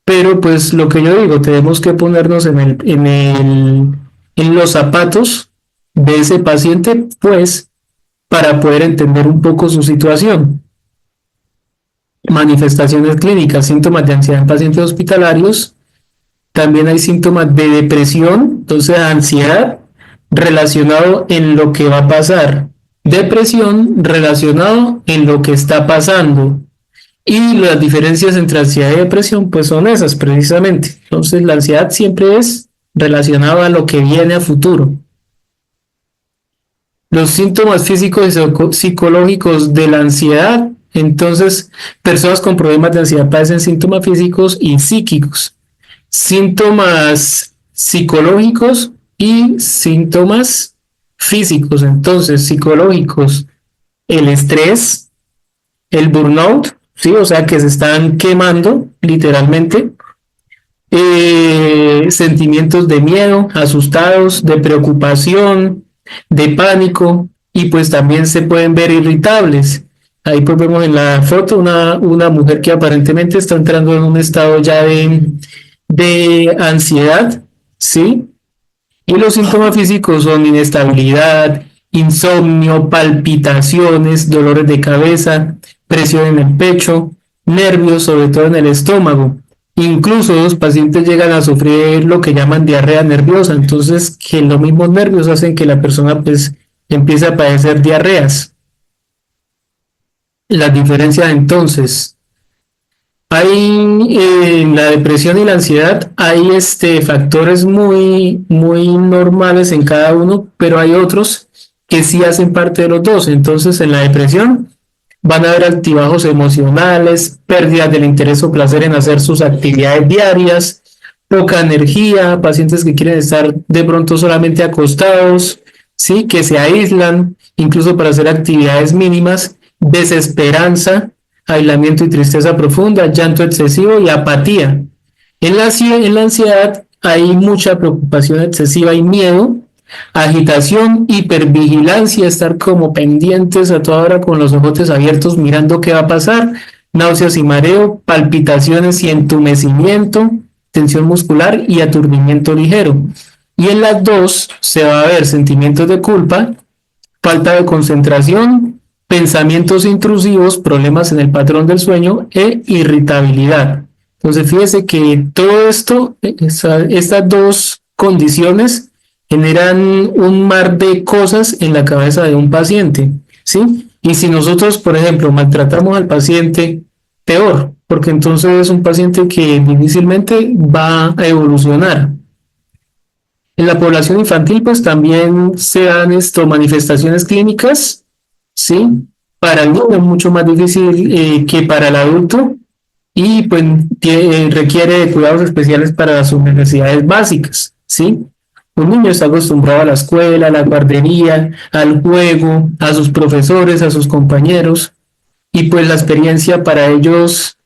pero pues lo que yo digo, tenemos que ponernos en los zapatos de ese paciente, pues, para poder entender un poco su situación. Manifestaciones clínicas, síntomas de ansiedad en pacientes hospitalarios. También hay síntomas de depresión, entonces ansiedad relacionado en lo que va a pasar. Depresión relacionado en lo que está pasando. Y las diferencias entre ansiedad y depresión pues son esas precisamente. Entonces la ansiedad siempre es relacionada a lo que viene a futuro. Los síntomas físicos y psicológicos de la ansiedad, entonces personas con problemas de ansiedad padecen síntomas físicos y psíquicos. Síntomas psicológicos y síntomas físicos. Entonces, psicológicos, el estrés, el burnout, ¿sí? O sea, que se están quemando literalmente. Sentimientos de miedo, asustados, de preocupación, de pánico, y pues también se pueden ver irritables. Ahí pues vemos en la foto una mujer que aparentemente está entrando en un estado ya de ansiedad, ¿sí? Y los síntomas físicos son inestabilidad, insomnio, palpitaciones, dolores de cabeza, presión en el pecho, nervios, sobre todo en el estómago. Incluso los pacientes llegan a sufrir lo que llaman diarrea nerviosa, entonces que los mismos nervios hacen que la persona pues empiece a padecer diarreas. La diferencia entonces, hay en la depresión y la ansiedad, hay factores muy normales en cada uno, pero hay otros que sí hacen parte de los dos. Entonces, en la depresión van a haber altibajos emocionales, pérdidas del interés o placer en hacer sus actividades diarias, poca energía, pacientes que quieren estar de pronto solamente acostados, sí, que se aíslan, incluso para hacer actividades mínimas, desesperanza, aislamiento y tristeza profunda, llanto excesivo y apatía. En la ansiedad hay mucha preocupación excesiva y miedo, agitación, hipervigilancia, estar como pendientes a toda hora con los ojos abiertos mirando qué va a pasar, náuseas y mareo, palpitaciones y entumecimiento, tensión muscular y aturdimiento ligero. Y en las dos se va a ver sentimientos de culpa, falta de concentración, pensamientos intrusivos, problemas en el patrón del sueño e irritabilidad. Entonces, fíjese que todo esto, estas dos condiciones generan un mar de cosas en la cabeza de un paciente, ¿sí? Y si nosotros, por ejemplo, maltratamos al paciente, peor, porque entonces es un paciente que difícilmente va a evolucionar. En la población infantil, pues también se dan manifestaciones clínicas, ¿sí? Para el niño es mucho más difícil que para el adulto y pues requiere de cuidados especiales para sus necesidades básicas, ¿sí? Un niño está acostumbrado a la escuela, a la guardería, al juego, a sus profesores, a sus compañeros, y pues la experiencia para ellos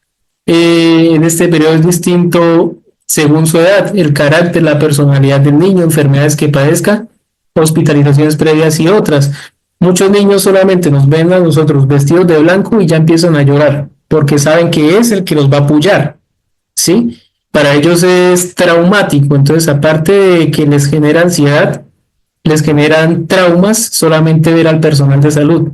en este periodo es distinto según su edad, el carácter, la personalidad del niño, enfermedades que padezca, hospitalizaciones previas y otras. Muchos niños solamente nos ven a nosotros vestidos de blanco y ya empiezan a llorar, porque saben que es el que los va a apoyar, ¿sí? Para ellos es traumático, entonces aparte de que les genera ansiedad, les generan traumas solamente ver al personal de salud.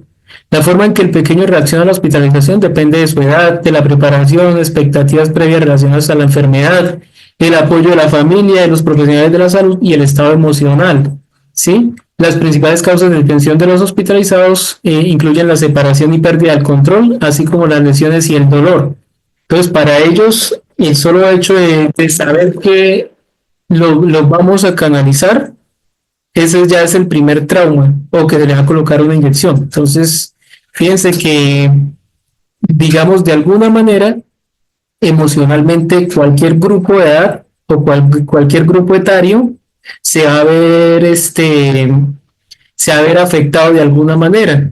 La forma en que el pequeño reacciona a la hospitalización depende de su edad, de la preparación, expectativas previas relacionadas a la enfermedad, el apoyo de la familia, de los profesionales de la salud y el estado emocional, ¿sí? Las principales causas de detención de los hospitalizados incluyen la separación y pérdida del control, así como las lesiones y el dolor. Entonces, para ellos, el solo hecho de saber que lo vamos a canalizar, ese ya es el primer trauma o que se le va a colocar una inyección. Entonces, fíjense que, digamos, de alguna manera, emocionalmente, cualquier grupo de edad o cualquier grupo etario se va a ver, se va a ver afectado de alguna manera.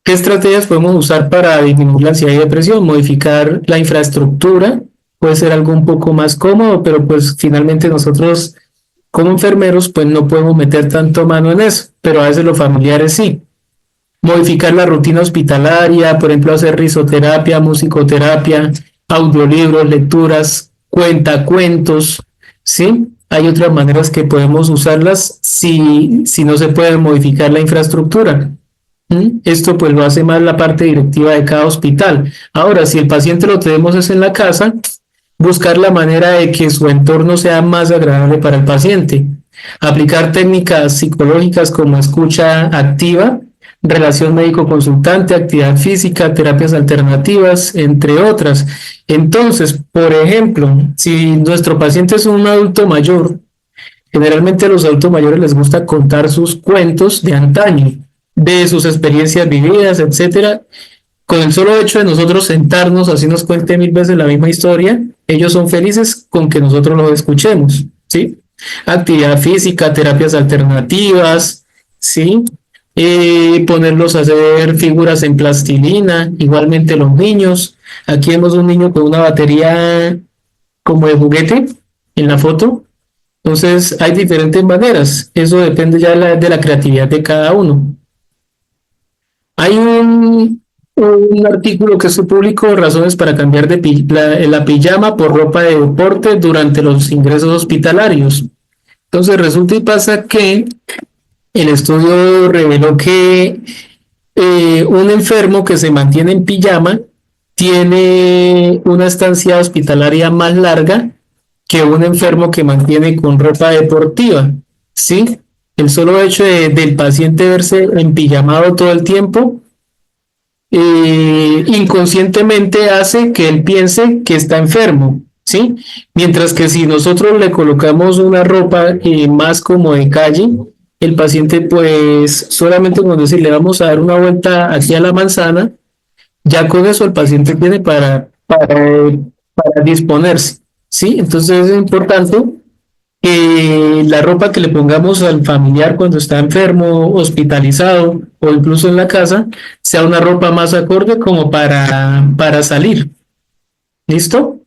¿Qué estrategias podemos usar para disminuir la ansiedad y depresión? Modificar la infraestructura, puede ser algo un poco más cómodo, pero pues finalmente nosotros como enfermeros pues no podemos meter tanto mano en eso, pero a veces los familiares sí. Modificar la rutina hospitalaria, por ejemplo, hacer risoterapia, musicoterapia, audiolibros, lecturas, cuentacuentos, ¿sí? Hay otras maneras que podemos usarlas si no se puede modificar la infraestructura. Esto pues lo hace más la parte directiva de cada hospital. Ahora, si el paciente lo tenemos es en la casa, buscar la manera de que su entorno sea más agradable para el paciente. Aplicar técnicas psicológicas como escucha activa, relación médico-consultante, actividad física, terapias alternativas, entre otras. Entonces, por ejemplo, si nuestro paciente es un adulto mayor, generalmente a los adultos mayores les gusta contar sus cuentos de antaño, de sus experiencias vividas, etcétera. Con el solo hecho de nosotros sentarnos, así nos cuente 1000 veces la misma historia, ellos son felices con que nosotros los escuchemos, ¿sí? Actividad física, terapias alternativas, ¿sí? Ponerlos a hacer figuras en plastilina, igualmente los niños. Aquí vemos un niño con una batería como de juguete en la foto. Entonces hay diferentes maneras, eso depende ya de la creatividad de cada uno. Hay un artículo que se publicó, razones para cambiar la pijama por ropa de deporte durante los ingresos hospitalarios. Entonces resulta y pasa que el estudio reveló que un enfermo que se mantiene en pijama tiene una estancia hospitalaria más larga que un enfermo que mantiene con ropa deportiva, ¿sí? El solo hecho del paciente verse empijamado todo el tiempo inconscientemente hace que él piense que está enfermo, ¿sí? Mientras que si nosotros le colocamos una ropa más como de calle, el paciente pues solamente con decir le vamos a dar una vuelta aquí a la manzana, ya con eso el paciente tiene para disponerse, ¿sí? Entonces es importante que la ropa que le pongamos al familiar cuando está enfermo, hospitalizado o incluso en la casa, sea una ropa más acorde como para salir. ¿Listo?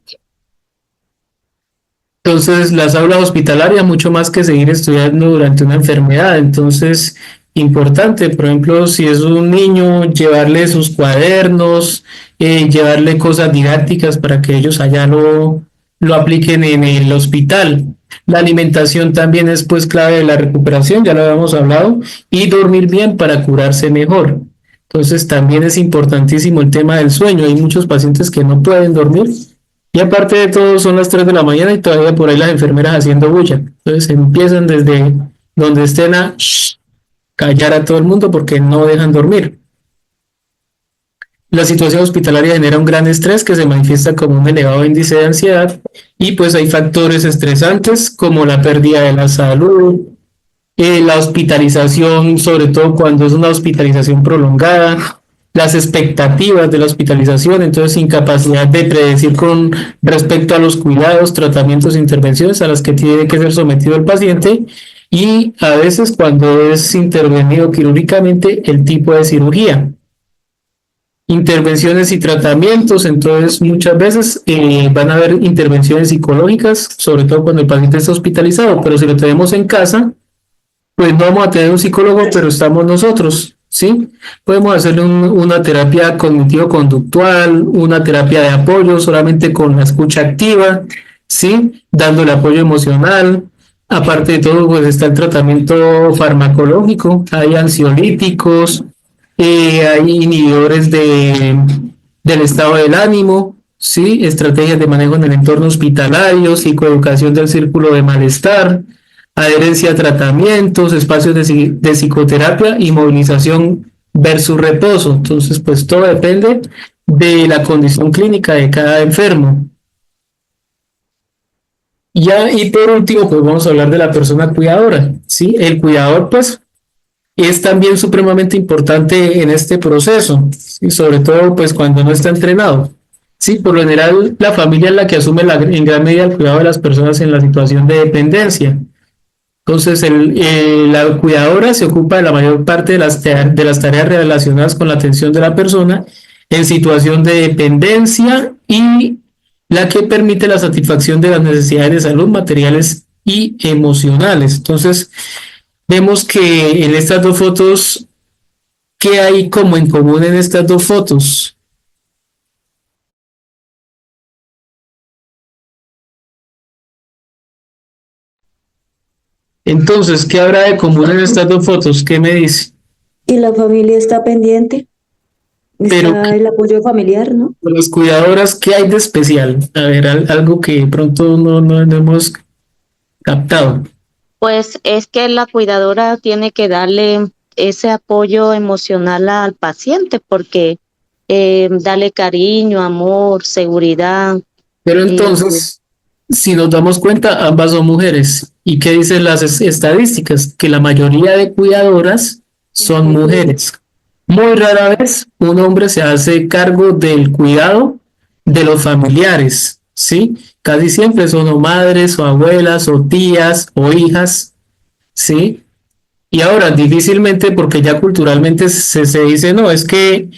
Entonces, las aulas hospitalarias, mucho más que seguir estudiando durante una enfermedad. Entonces, importante, por ejemplo, si es un niño, llevarle sus cuadernos, llevarle cosas didácticas para que ellos allá lo apliquen en el hospital. La alimentación también es pues clave de la recuperación, ya lo habíamos hablado, y dormir bien para curarse mejor. Entonces, también es importantísimo el tema del sueño. Hay muchos pacientes que no pueden dormir y aparte de todo, son las 3 de la mañana y todavía por ahí las enfermeras haciendo bulla. Entonces empiezan desde donde estén a callar a todo el mundo porque no dejan dormir. La situación hospitalaria genera un gran estrés que se manifiesta como un elevado índice de ansiedad y pues hay factores estresantes como la pérdida de la salud, la hospitalización, sobre todo cuando es una hospitalización prolongada, las expectativas de la hospitalización, entonces incapacidad de predecir con respecto a los cuidados, tratamientos e intervenciones a las que tiene que ser sometido el paciente y a veces cuando es intervenido quirúrgicamente el tipo de cirugía. Intervenciones y tratamientos, entonces muchas veces van a haber intervenciones psicológicas, sobre todo cuando el paciente está hospitalizado, pero si lo tenemos en casa, pues no vamos a tener un psicólogo, pero estamos nosotros, ¿sí? Podemos hacerle una terapia cognitivo-conductual, una terapia de apoyo solamente con la escucha activa, ¿sí? Dándole apoyo emocional. Aparte de todo, pues está el tratamiento farmacológico, hay ansiolíticos, hay inhibidores del estado del ánimo, ¿sí? Estrategias de manejo en el entorno hospitalario, psicoeducación del círculo de malestar, adherencia a tratamientos, espacios de psicoterapia y movilización versus reposo. Entonces, pues todo depende de la condición clínica de cada enfermo. Ya, y por último, pues vamos a hablar de la persona cuidadora, ¿sí? El cuidador, pues, es también supremamente importante en este proceso, ¿sí? Sobre todo, pues, cuando no está entrenado. Sí, por lo general, la familia es la que asume en gran medida el cuidado de las personas en la situación de dependencia. Entonces, la cuidadora se ocupa de la mayor parte de las tareas relacionadas con la atención de la persona en situación de dependencia y la que permite la satisfacción de las necesidades de salud materiales y emocionales. Entonces, vemos que en estas dos fotos, ¿qué hay como en común en estas dos fotos? Entonces, ¿qué habrá de común en estas dos fotos? ¿Qué me dice? Y la familia está pendiente, Pero está el apoyo familiar, ¿no? las cuidadoras, ¿qué hay de especial? A ver, algo que de pronto no hemos captado. Pues es que la cuidadora tiene que darle ese apoyo emocional al paciente porque darle cariño, amor, seguridad. Pero Y entonces, si nos damos cuenta, ambas son mujeres. ¿Y qué dicen las estadísticas? Que la mayoría de cuidadoras son mujeres. Muy rara vez un hombre se hace cargo del cuidado de los familiares, ¿sí? Casi siempre son o madres o abuelas o tías o hijas, ¿sí? Y ahora, difícilmente, porque ya culturalmente se dice, no, es que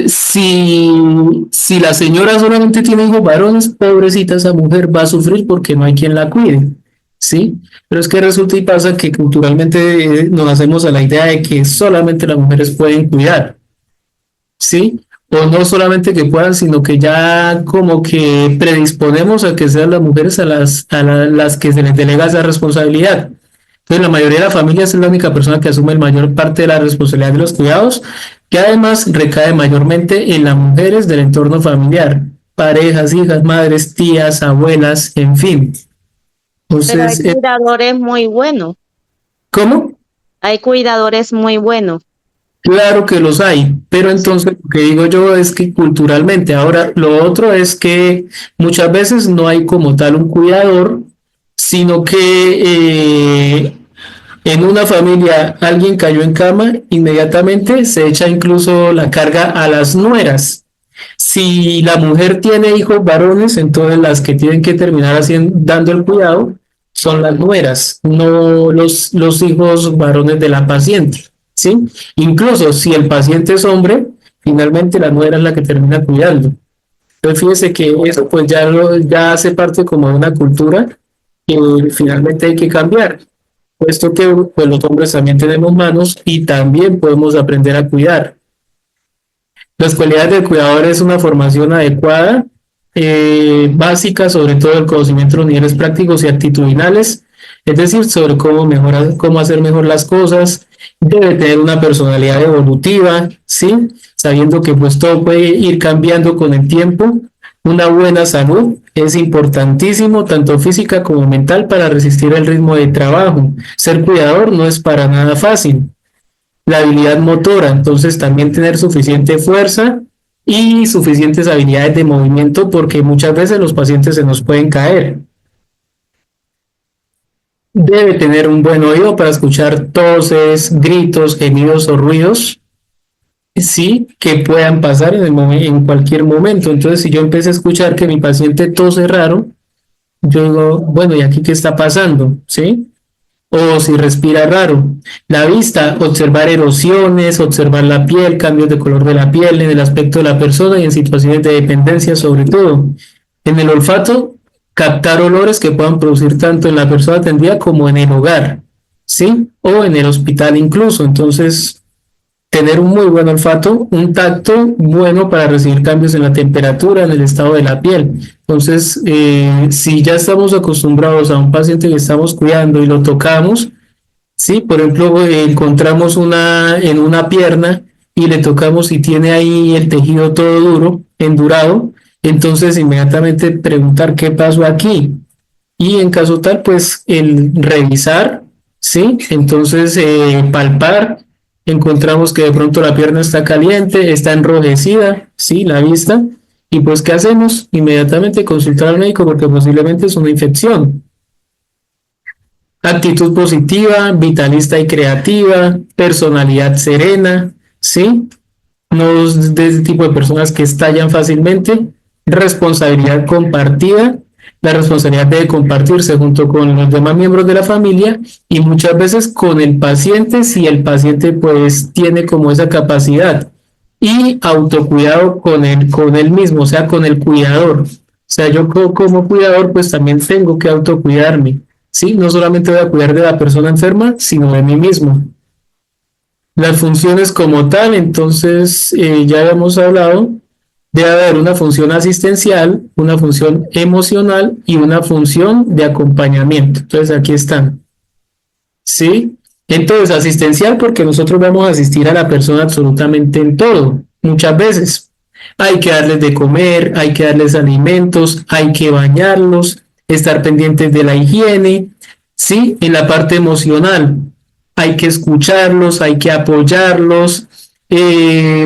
si la señora solamente tiene hijos varones, pobrecita esa mujer va a sufrir porque no hay quien la cuide, ¿sí? Pero es que resulta y pasa que culturalmente nos hacemos a la idea de que solamente las mujeres pueden cuidar, ¿sí? O no solamente que puedan, sino que ya como que predisponemos a que sean las mujeres las que se les delega esa responsabilidad. Entonces, la mayoría de las familias es la única persona que asume la mayor parte de la responsabilidad de los cuidados, que además recae mayormente en las mujeres del entorno familiar, parejas, hijas, madres, tías, abuelas, en fin. pero hay Entonces, cuidadores muy buenos, ¿cómo? hay cuidadores muy buenos. Claro que los hay, pero entonces lo que digo yo es que culturalmente, ahora lo otro es que muchas veces no hay como tal un cuidador, sino que en una familia alguien cayó en cama, inmediatamente se echa incluso la carga a las nueras. Si la mujer tiene hijos varones, entonces las que tienen que terminar dando el cuidado son las nueras, no los hijos varones de la paciente, ¿sí? Incluso si el paciente es hombre, finalmente la nuera es la que termina cuidando. Entonces fíjese que eso pues ya hace parte como de una cultura que finalmente hay que cambiar, puesto que pues, los hombres también tenemos manos y también podemos aprender a cuidar. Las cualidades del cuidador es una formación adecuada, básica, sobre todo el conocimiento de los niveles prácticos y actitudinales, es decir, sobre cómo mejorar, cómo hacer mejor las cosas. Debe tener una personalidad evolutiva, ¿sí? Sabiendo que pues todo puede ir cambiando con el tiempo. Una buena salud es importantísimo, tanto física como mental, para resistir el ritmo de trabajo. Ser cuidador no es para nada fácil. La habilidad motora, entonces también tener suficiente fuerza y suficientes habilidades de movimiento, porque muchas veces los pacientes se nos pueden caer. Debe tener un buen oído para escuchar toses, gritos, gemidos o ruidos, sí, que puedan pasar en cualquier momento. Entonces, si yo empecé a escuchar que mi paciente tose raro, yo digo, bueno, ¿y aquí qué está pasando? ¿Sí? O si respira raro. La vista, observar erosiones, observar la piel, cambios de color de la piel, en el aspecto de la persona y en situaciones de dependencia sobre todo. En el olfato, captar olores que puedan producir tanto en la persona atendida como en el hogar, ¿sí? O en el hospital incluso. Entonces, tener un muy buen olfato, un tacto bueno para recibir cambios en la temperatura, en el estado de la piel. Entonces, si ya estamos acostumbrados a un paciente que estamos cuidando y lo tocamos, sí, por ejemplo, encontramos en una pierna y le tocamos y tiene ahí el tejido todo duro, endurado, entonces inmediatamente preguntar qué pasó aquí. Y en caso tal, pues el revisar, sí, entonces palpar, encontramos que de pronto la pierna está caliente, está enrojecida, sí, la vista, y pues ¿qué hacemos? Inmediatamente consultar al médico porque posiblemente es una infección. Actitud positiva, vitalista y creativa, personalidad serena, ¿sí? No es de ese tipo de personas que estallan fácilmente. Responsabilidad compartida. La responsabilidad debe compartirse junto con los demás miembros de la familia y muchas veces con el paciente si el paciente pues tiene como esa capacidad. Y autocuidado con él mismo, o sea, con el cuidador. O sea, yo como cuidador pues también tengo que autocuidarme. ¿Sí? No solamente voy a cuidar de la persona enferma, sino de mí mismo. Las funciones como tal, entonces ya habíamos hablado, debe haber una función asistencial, una función emocional y una función de acompañamiento. Entonces aquí están. ¿Sí? Entonces asistencial porque nosotros vamos a asistir a la persona absolutamente en todo, muchas veces. Hay que darles de comer, hay que darles alimentos, hay que bañarlos, estar pendientes de la higiene, ¿sí? En la parte emocional, hay que escucharlos, hay que apoyarlos,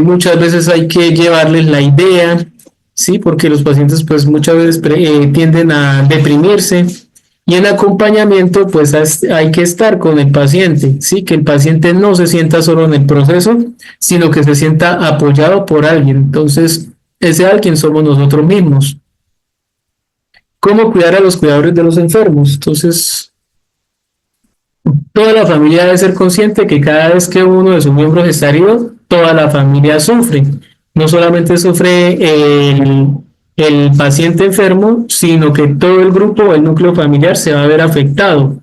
muchas veces hay que llevarles la idea, ¿sí? Porque los pacientes pues muchas veces tienden a deprimirse y en acompañamiento pues hay que estar con el paciente, ¿sí? Que el paciente no se sienta solo en el proceso, sino que se sienta apoyado por alguien. Entonces, ese alguien somos nosotros mismos. ¿Cómo cuidar a los cuidadores de los enfermos? Entonces, toda la familia debe ser consciente que cada vez que uno de sus miembros está herido, toda la familia sufre. No solamente sufre el paciente enfermo, sino que todo el grupo o el núcleo familiar se va a ver afectado.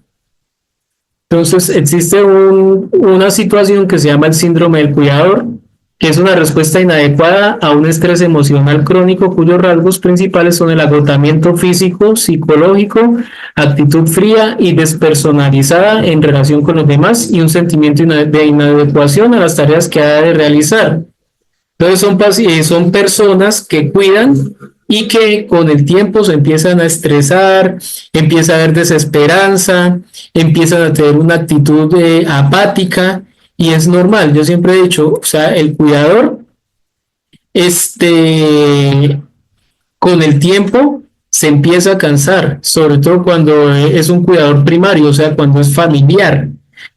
Entonces, existe una situación que se llama el síndrome del cuidador, que es una respuesta inadecuada a un estrés emocional crónico cuyos rasgos principales son el agotamiento físico, psicológico, actitud fría y despersonalizada en relación con los demás y un sentimiento de inadecuación a las tareas que ha de realizar. Entonces son personas que cuidan y que con el tiempo se empiezan a estresar, empieza a haber desesperanza, empiezan a tener una actitud apática. Y es normal, yo siempre he dicho, o sea, el cuidador, con el tiempo se empieza a cansar, sobre todo cuando es un cuidador primario, o sea, cuando es familiar.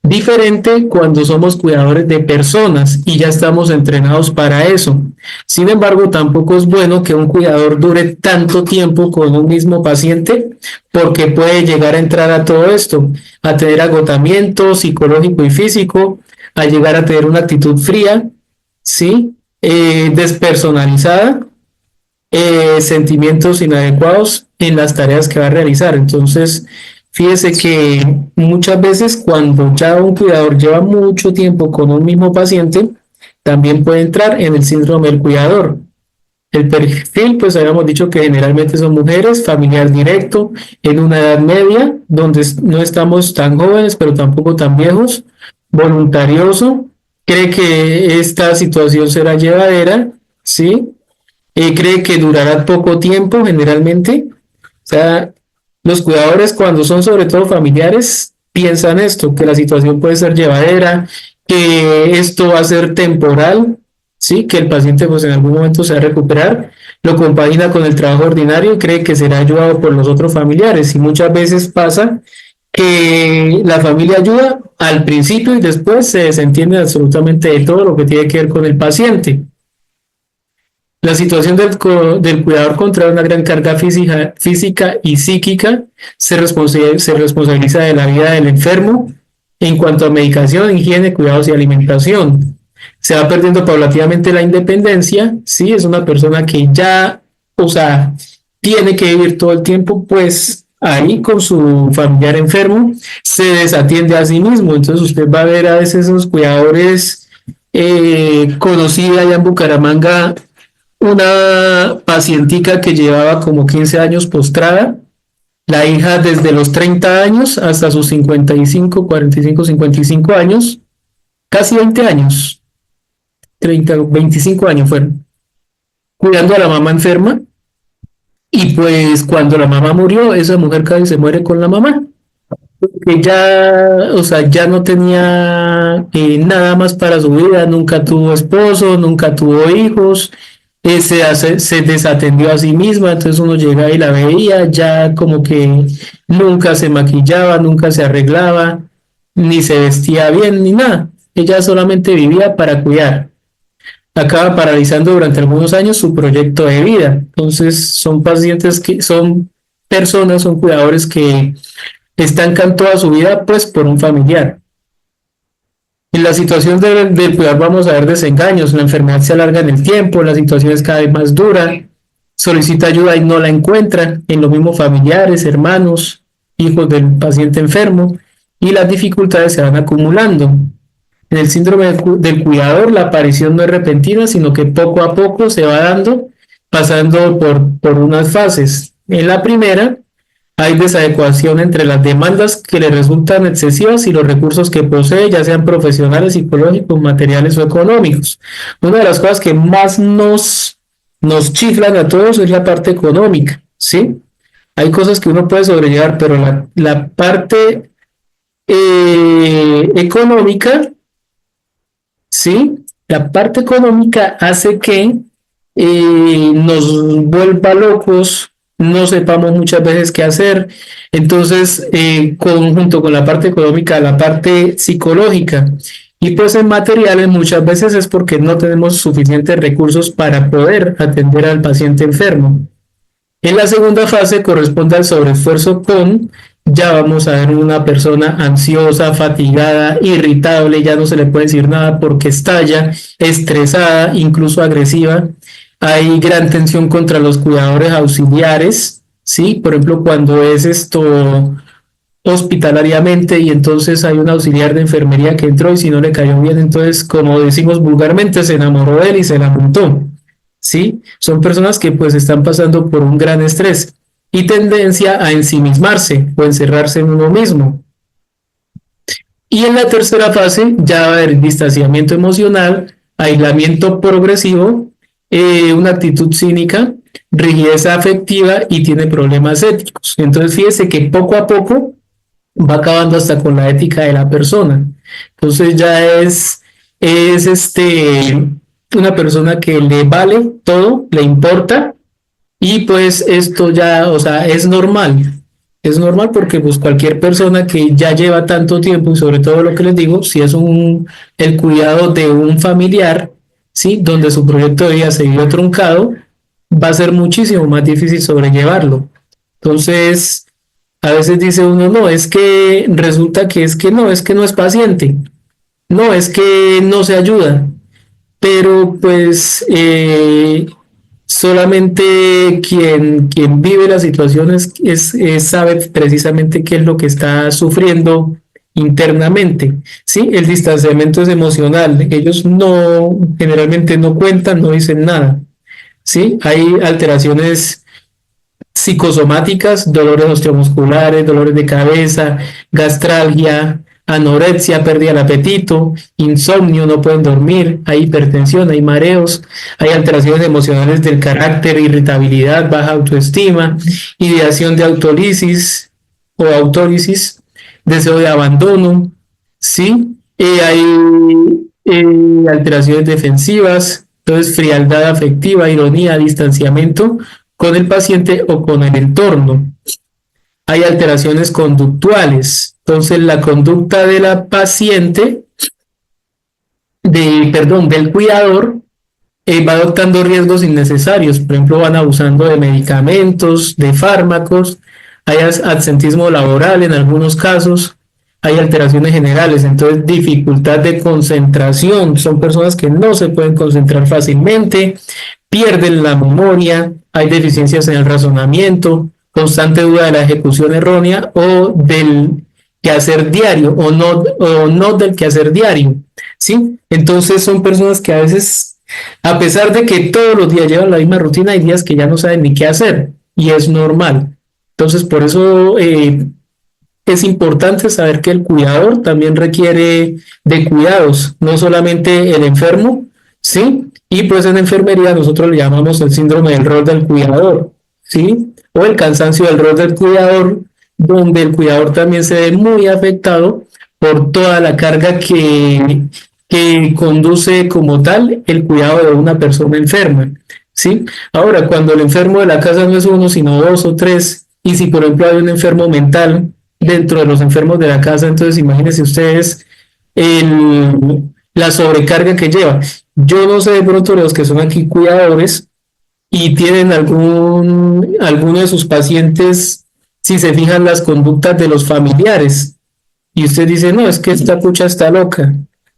Diferente cuando somos cuidadores de personas y ya estamos entrenados para eso. Sin embargo, tampoco es bueno que un cuidador dure tanto tiempo con un mismo paciente porque puede llegar a entrar a todo esto, a tener agotamiento psicológico y físico, a llegar a tener una actitud fría, ¿sí? Despersonalizada, sentimientos inadecuados en las tareas que va a realizar. Entonces, fíjese que muchas veces cuando ya un cuidador lleva mucho tiempo con un mismo paciente, también puede entrar en el síndrome del cuidador. El perfil, pues habíamos dicho que generalmente son mujeres, familiar directo, en una edad media, donde no estamos tan jóvenes, pero tampoco tan viejos, voluntarioso, cree que esta situación será llevadera, ¿sí? Cree que durará poco tiempo generalmente. O sea, los cuidadores cuando son sobre todo familiares piensan esto, que la situación puede ser llevadera, que esto va a ser temporal, ¿sí? Que el paciente pues en algún momento se va a recuperar, lo compagina con el trabajo ordinario y cree que será ayudado por los otros familiares y muchas veces pasa que la familia ayuda al principio y después se desentiende absolutamente de todo lo que tiene que ver con el paciente. La situación del cuidador contrae una gran carga física y psíquica, se responsabiliza de la vida del enfermo en cuanto a medicación, higiene, cuidados y alimentación. Se va perdiendo paulatinamente la independencia, ¿sí? Es una persona que ya, o sea, tiene que vivir todo el tiempo, pues, ahí con su familiar enfermo, se desatiende a sí mismo. Entonces usted va a ver a veces esos cuidadores conocida allá en Bucaramanga, una pacientica que llevaba como 15 años postrada, la hija desde los 30 años hasta sus 55, 45, 55 años, casi 20 años, 30, 25 años fueron, cuidando a la mamá enferma. Y pues cuando la mamá murió, esa mujer casi se muere con la mamá, que ya, o sea, ya no tenía nada más para su vida, nunca tuvo esposo, nunca tuvo hijos, se desatendió a sí misma, entonces uno llega y la veía, ya como que nunca se maquillaba, nunca se arreglaba, ni se vestía bien, ni nada. Ella solamente vivía para cuidar. Acaba paralizando durante algunos años su proyecto de vida. Entonces son pacientes que son personas, son cuidadores que estancan toda su vida pues por un familiar. En la situación del cuidar vamos a ver desengaños, la enfermedad se alarga en el tiempo, la situación es cada vez más dura, solicita ayuda y no la encuentra en los mismos familiares, hermanos, hijos del paciente enfermo y las dificultades se van acumulando. En el síndrome del cuidador la aparición no es repentina, sino que poco a poco se va dando, pasando por unas fases. En la primera, hay desadecuación entre las demandas que le resultan excesivas y los recursos que posee, ya sean profesionales, psicológicos, materiales o económicos. Una de las cosas que más nos chiflan a todos es la parte económica, ¿sí? Hay cosas que uno puede sobrellevar, pero la parte económica, ¿sí? La parte económica hace que nos vuelva locos, no sepamos muchas veces qué hacer. Entonces, junto con la parte económica, la parte psicológica y pues en materiales muchas veces es porque no tenemos suficientes recursos para poder atender al paciente enfermo. En la segunda fase corresponde al sobreesfuerzo ya vamos a ver una persona ansiosa, fatigada, irritable, ya no se le puede decir nada porque estalla, estresada, incluso agresiva. Hay gran tensión contra los cuidadores auxiliares, ¿sí? Por ejemplo, cuando es esto hospitalariamente y entonces hay un auxiliar de enfermería que entró y si no le cayó bien, entonces, como decimos vulgarmente, se enamoró de él y se la montó, ¿sí? Son personas que pues están pasando por un gran estrés y tendencia a ensimismarse o encerrarse en uno mismo. Y en la tercera fase ya va a haber distanciamiento emocional, aislamiento progresivo, una actitud cínica, rigidez afectiva y tiene problemas éticos. Entonces fíjese que poco a poco va acabando hasta con la ética de la persona. Entonces ya es una persona que le vale todo, le importa y pues esto ya, o sea, es normal. Es normal porque pues cualquier persona que ya lleva tanto tiempo y sobre todo lo que les digo, si es el cuidado de un familiar, ¿sí? Donde su proyecto de vida se vio truncado, va a ser muchísimo más difícil sobrellevarlo. Entonces, a veces dice uno, no, es que resulta que es que no es paciente, no, es que no se ayuda, pero pues solamente quien vive las situaciones sabe precisamente qué es lo que está sufriendo internamente, ¿sí? El distanciamiento es emocional, ellos no, generalmente no cuentan, no dicen nada, ¿sí? Hay alteraciones psicosomáticas, dolores osteomusculares, dolores de cabeza, gastralgia, anorexia, pérdida del apetito, insomnio, no pueden dormir, hay hipertensión, hay mareos, hay alteraciones emocionales del carácter, irritabilidad, baja autoestima, ideación de autólisis o autólisis, deseo de abandono, ¿sí? Hay alteraciones defensivas, entonces frialdad afectiva, ironía, distanciamiento con el paciente o con el entorno. Hay alteraciones conductuales. Entonces, la conducta de la paciente, del cuidador, va adoptando riesgos innecesarios. Por ejemplo, van abusando de medicamentos, de fármacos, hay absentismo laboral en algunos casos, hay alteraciones generales, entonces dificultad de concentración, son personas que no se pueden concentrar fácilmente, pierden la memoria, hay deficiencias en el razonamiento, constante duda de la ejecución errónea o del quehacer diario o no del quehacer diario, ¿sí? Entonces son personas que a veces, a pesar de que todos los días llevan la misma rutina, hay días que ya no saben ni qué hacer y es normal. Entonces por eso es importante saber que el cuidador también requiere de cuidados, no solamente el enfermo, ¿sí? Y pues en enfermería nosotros le llamamos el síndrome del rol del cuidador, ¿sí? O el cansancio del rol del cuidador, donde el cuidador también se ve muy afectado por toda la carga que conduce como tal el cuidado de una persona enferma, ¿sí? Ahora, cuando el enfermo de la casa no es uno, sino dos o tres, y si por ejemplo hay un enfermo mental dentro de los enfermos de la casa, entonces imagínense ustedes la sobrecarga que lleva. Yo no sé de pronto los que son aquí cuidadores y tienen alguno de sus pacientes, si se fijan las conductas de los familiares, y usted dice, no, es que esta pucha está loca,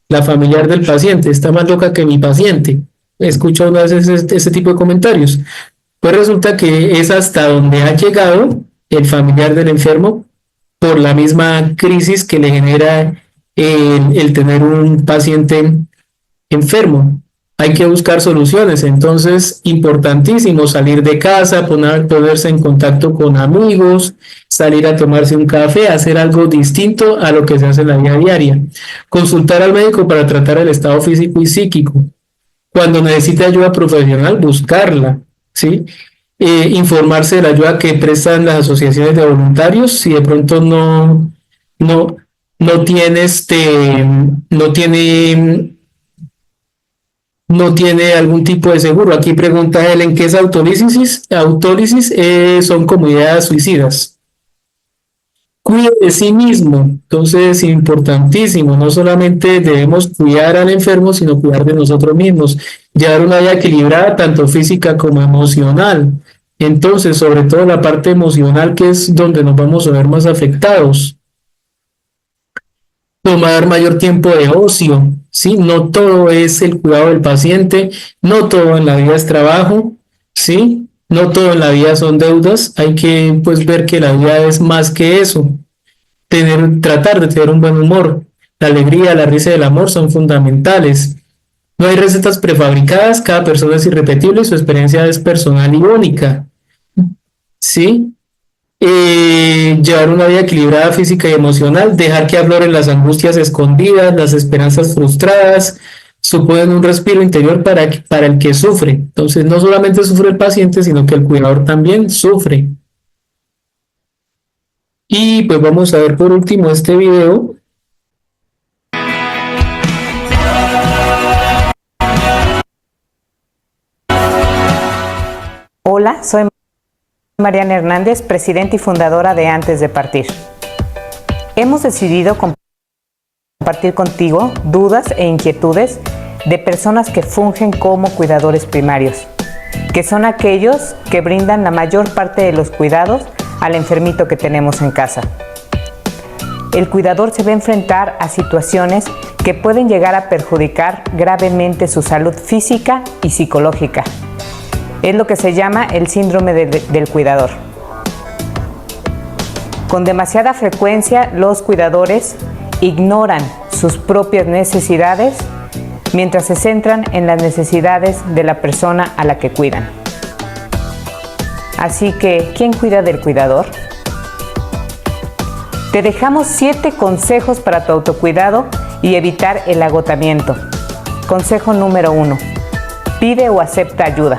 la familiar del paciente está más loca que mi paciente. Escucha una vez ese tipo de comentarios. Pues resulta que es hasta donde ha llegado el familiar del enfermo por la misma crisis que le genera el tener un paciente enfermo. Hay que buscar soluciones, entonces importantísimo salir de casa, ponerse en contacto con amigos, salir a tomarse un café, hacer algo distinto a lo que se hace en la vida diaria. Consultar al médico para tratar el estado físico y psíquico. Cuando necesite ayuda profesional, buscarla, ¿sí? Informarse de la ayuda que prestan las asociaciones de voluntarios, si de pronto no tiene algún tipo de seguro. Aquí pregunta Helen, ¿qué es autólisis? Autólisis son como ideas suicidas. Cuide de sí mismo, entonces es importantísimo, no solamente debemos cuidar al enfermo, sino cuidar de nosotros mismos, llevar una vida equilibrada, tanto física como emocional. Entonces, sobre todo la parte emocional, que es donde nos vamos a ver más afectados. Tomar mayor tiempo de ocio, ¿sí? No todo es el cuidado del paciente, no todo en la vida es trabajo, ¿sí? No todo en la vida son deudas, hay que pues ver que la vida es más que eso. Tratar de tener un buen humor, la alegría, la risa y el amor son fundamentales. No hay recetas prefabricadas, cada persona es irrepetible y su experiencia es personal y única, ¿sí? Llevar una vida equilibrada física y emocional, dejar que afloren las angustias escondidas, las esperanzas frustradas, suponen un respiro interior para el que sufre. Entonces, no solamente sufre el paciente, sino que el cuidador también sufre. Y pues vamos a ver por último este video. Hola, soy Mariana Hernández, presidenta y fundadora de Antes de Partir. Hemos decidido compartir contigo dudas e inquietudes de personas que fungen como cuidadores primarios, que son aquellos que brindan la mayor parte de los cuidados al enfermito que tenemos en casa. El cuidador se va a enfrentar a situaciones que pueden llegar a perjudicar gravemente su salud física y psicológica. Es lo que se llama el síndrome del cuidador. Con demasiada frecuencia, los cuidadores ignoran sus propias necesidades mientras se centran en las necesidades de la persona a la que cuidan. Así que, ¿quién cuida del cuidador? Te dejamos 7 consejos para tu autocuidado y evitar el agotamiento. Consejo número 1. Pide o acepta ayuda.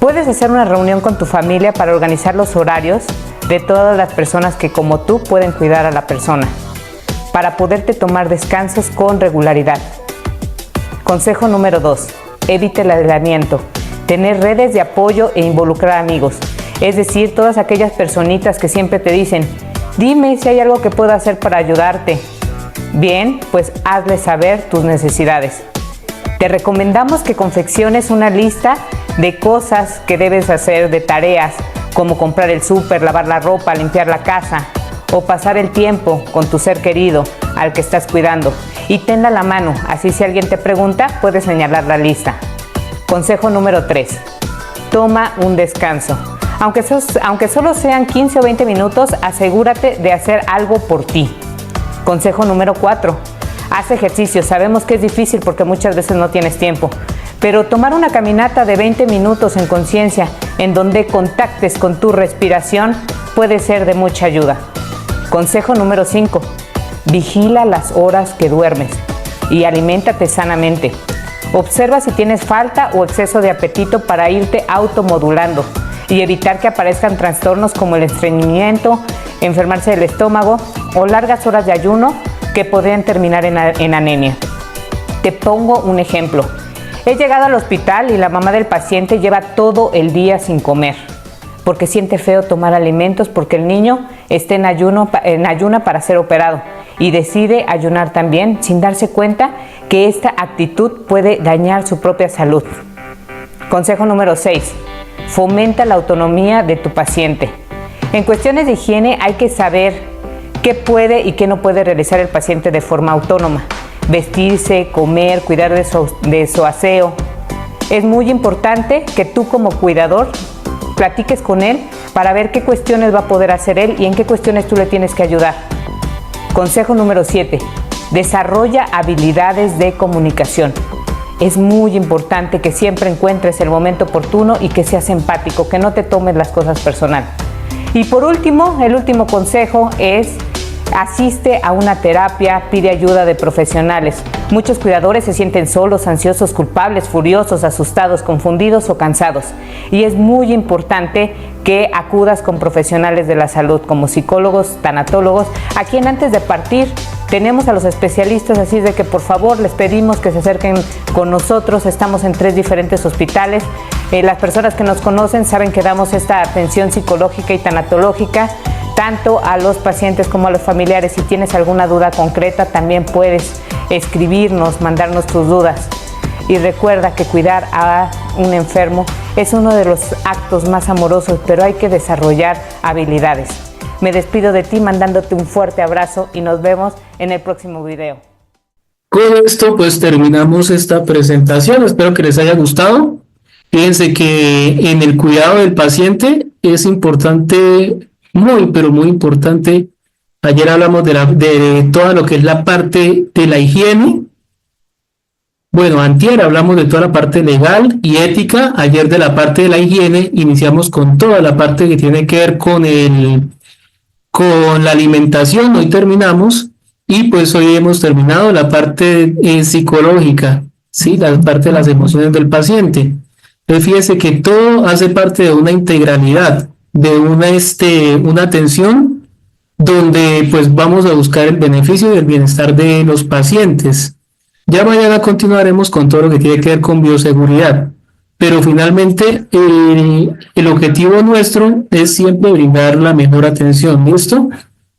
Puedes hacer una reunión con tu familia para organizar los horarios de todas las personas que, como tú, pueden cuidar a la persona, para poderte tomar descansos con regularidad. Consejo número 2. Evite el aislamiento. Tener redes de apoyo e involucrar amigos. Es decir, todas aquellas personitas que siempre te dicen, dime si hay algo que puedo hacer para ayudarte. Bien, pues hazles saber tus necesidades. Te recomendamos que confecciones una lista de cosas que debes hacer, de tareas, como comprar el súper, lavar la ropa, limpiar la casa o pasar el tiempo con tu ser querido al que estás cuidando. Y tenla a la mano, así si alguien te pregunta, puedes señalar la lista. Consejo número 3. Toma un descanso. Aunque solo sean 15 o 20 minutos, asegúrate de hacer algo por ti. Consejo número 4. Haz ejercicio. Sabemos que es difícil porque muchas veces no tienes tiempo, pero tomar una caminata de 20 minutos en conciencia, en donde contactes con tu respiración, puede ser de mucha ayuda. Consejo número 5. Vigila las horas que duermes y aliméntate sanamente. Observa si tienes falta o exceso de apetito para irte automodulando y evitar que aparezcan trastornos como el estreñimiento, enfermarse del estómago o largas horas de ayuno que podrían terminar en anemia. Te pongo un ejemplo. He llegado al hospital y la mamá del paciente lleva todo el día sin comer porque siente feo tomar alimentos porque el niño está en ayuna para ser operado y decide ayunar también sin darse cuenta que esta actitud puede dañar su propia salud. Consejo número 6. Fomenta la autonomía de tu paciente. En cuestiones de higiene hay que saber qué puede y qué no puede realizar el paciente de forma autónoma. Vestirse, comer, cuidar de su aseo. Es muy importante que tú como cuidador platiques con él para ver qué cuestiones va a poder hacer él y en qué cuestiones tú le tienes que ayudar. Consejo número 7. Desarrolla habilidades de comunicación. Es muy importante que siempre encuentres el momento oportuno y que seas empático, que no te tomes las cosas personal. Y por último, el último consejo es: asiste a una terapia, pide ayuda de profesionales. Muchos cuidadores se sienten solos, ansiosos, culpables, furiosos, asustados, confundidos o cansados. Y es muy importante que acudas con profesionales de la salud, como psicólogos, tanatólogos, a quien antes de partir tenemos a los especialistas, así de que por favor les pedimos que se acerquen con nosotros. Estamos en 3 diferentes hospitales. Las personas que nos conocen saben que damos esta atención psicológica y tanatológica tanto a los pacientes como a los familiares. Si tienes alguna duda concreta, también puedes escribirnos, mandarnos tus dudas. Y recuerda que cuidar a un enfermo es uno de los actos más amorosos, pero hay que desarrollar habilidades. Me despido de ti mandándote un fuerte abrazo y nos vemos en el próximo video. Con esto pues terminamos esta presentación, espero que les haya gustado. Fíjense que en el cuidado del paciente es importante, pero muy importante. Ayer hablamos de toda lo que es la parte de la higiene. Bueno, antier hablamos de toda la parte legal y ética. Ayer de la parte de la higiene iniciamos con toda la parte que tiene que ver con la alimentación. Hoy terminamos y pues hoy hemos terminado la parte psicológica, ¿sí? La parte de las emociones del paciente. Entonces fíjese que todo hace parte de una integralidad, de una atención donde pues vamos a buscar el beneficio y el bienestar de los pacientes. Ya mañana continuaremos con todo lo que tiene que ver con bioseguridad, pero finalmente el objetivo nuestro es siempre brindar la mejor atención, ¿listo?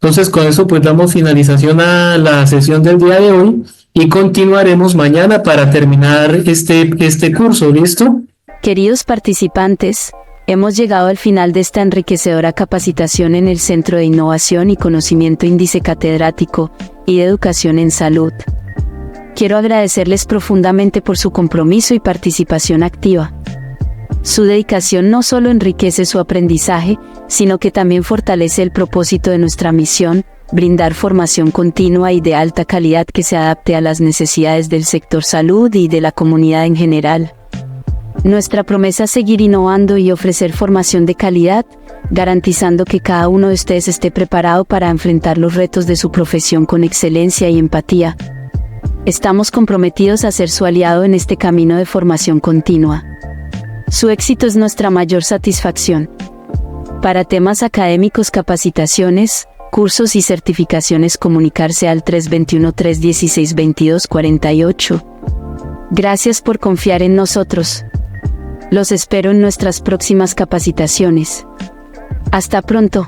Entonces con eso pues damos finalización a la sesión del día de hoy y continuaremos mañana para terminar este curso, ¿listo? Queridos participantes, hemos llegado al final de esta enriquecedora capacitación en el Centro de Innovación y Conocimiento Índice Catedrático y de Educación en Salud. Quiero agradecerles profundamente por su compromiso y participación activa. Su dedicación no solo enriquece su aprendizaje, sino que también fortalece el propósito de nuestra misión, brindar formación continua y de alta calidad que se adapte a las necesidades del sector salud y de la comunidad en general. Nuestra promesa es seguir innovando y ofrecer formación de calidad, garantizando que cada uno de ustedes esté preparado para enfrentar los retos de su profesión con excelencia y empatía. Estamos comprometidos a ser su aliado en este camino de formación continua. Su éxito es nuestra mayor satisfacción. Para temas académicos, capacitaciones, cursos y certificaciones, comunicarse al 321-316-2248. Gracias por confiar en nosotros. Los espero en nuestras próximas capacitaciones. Hasta pronto.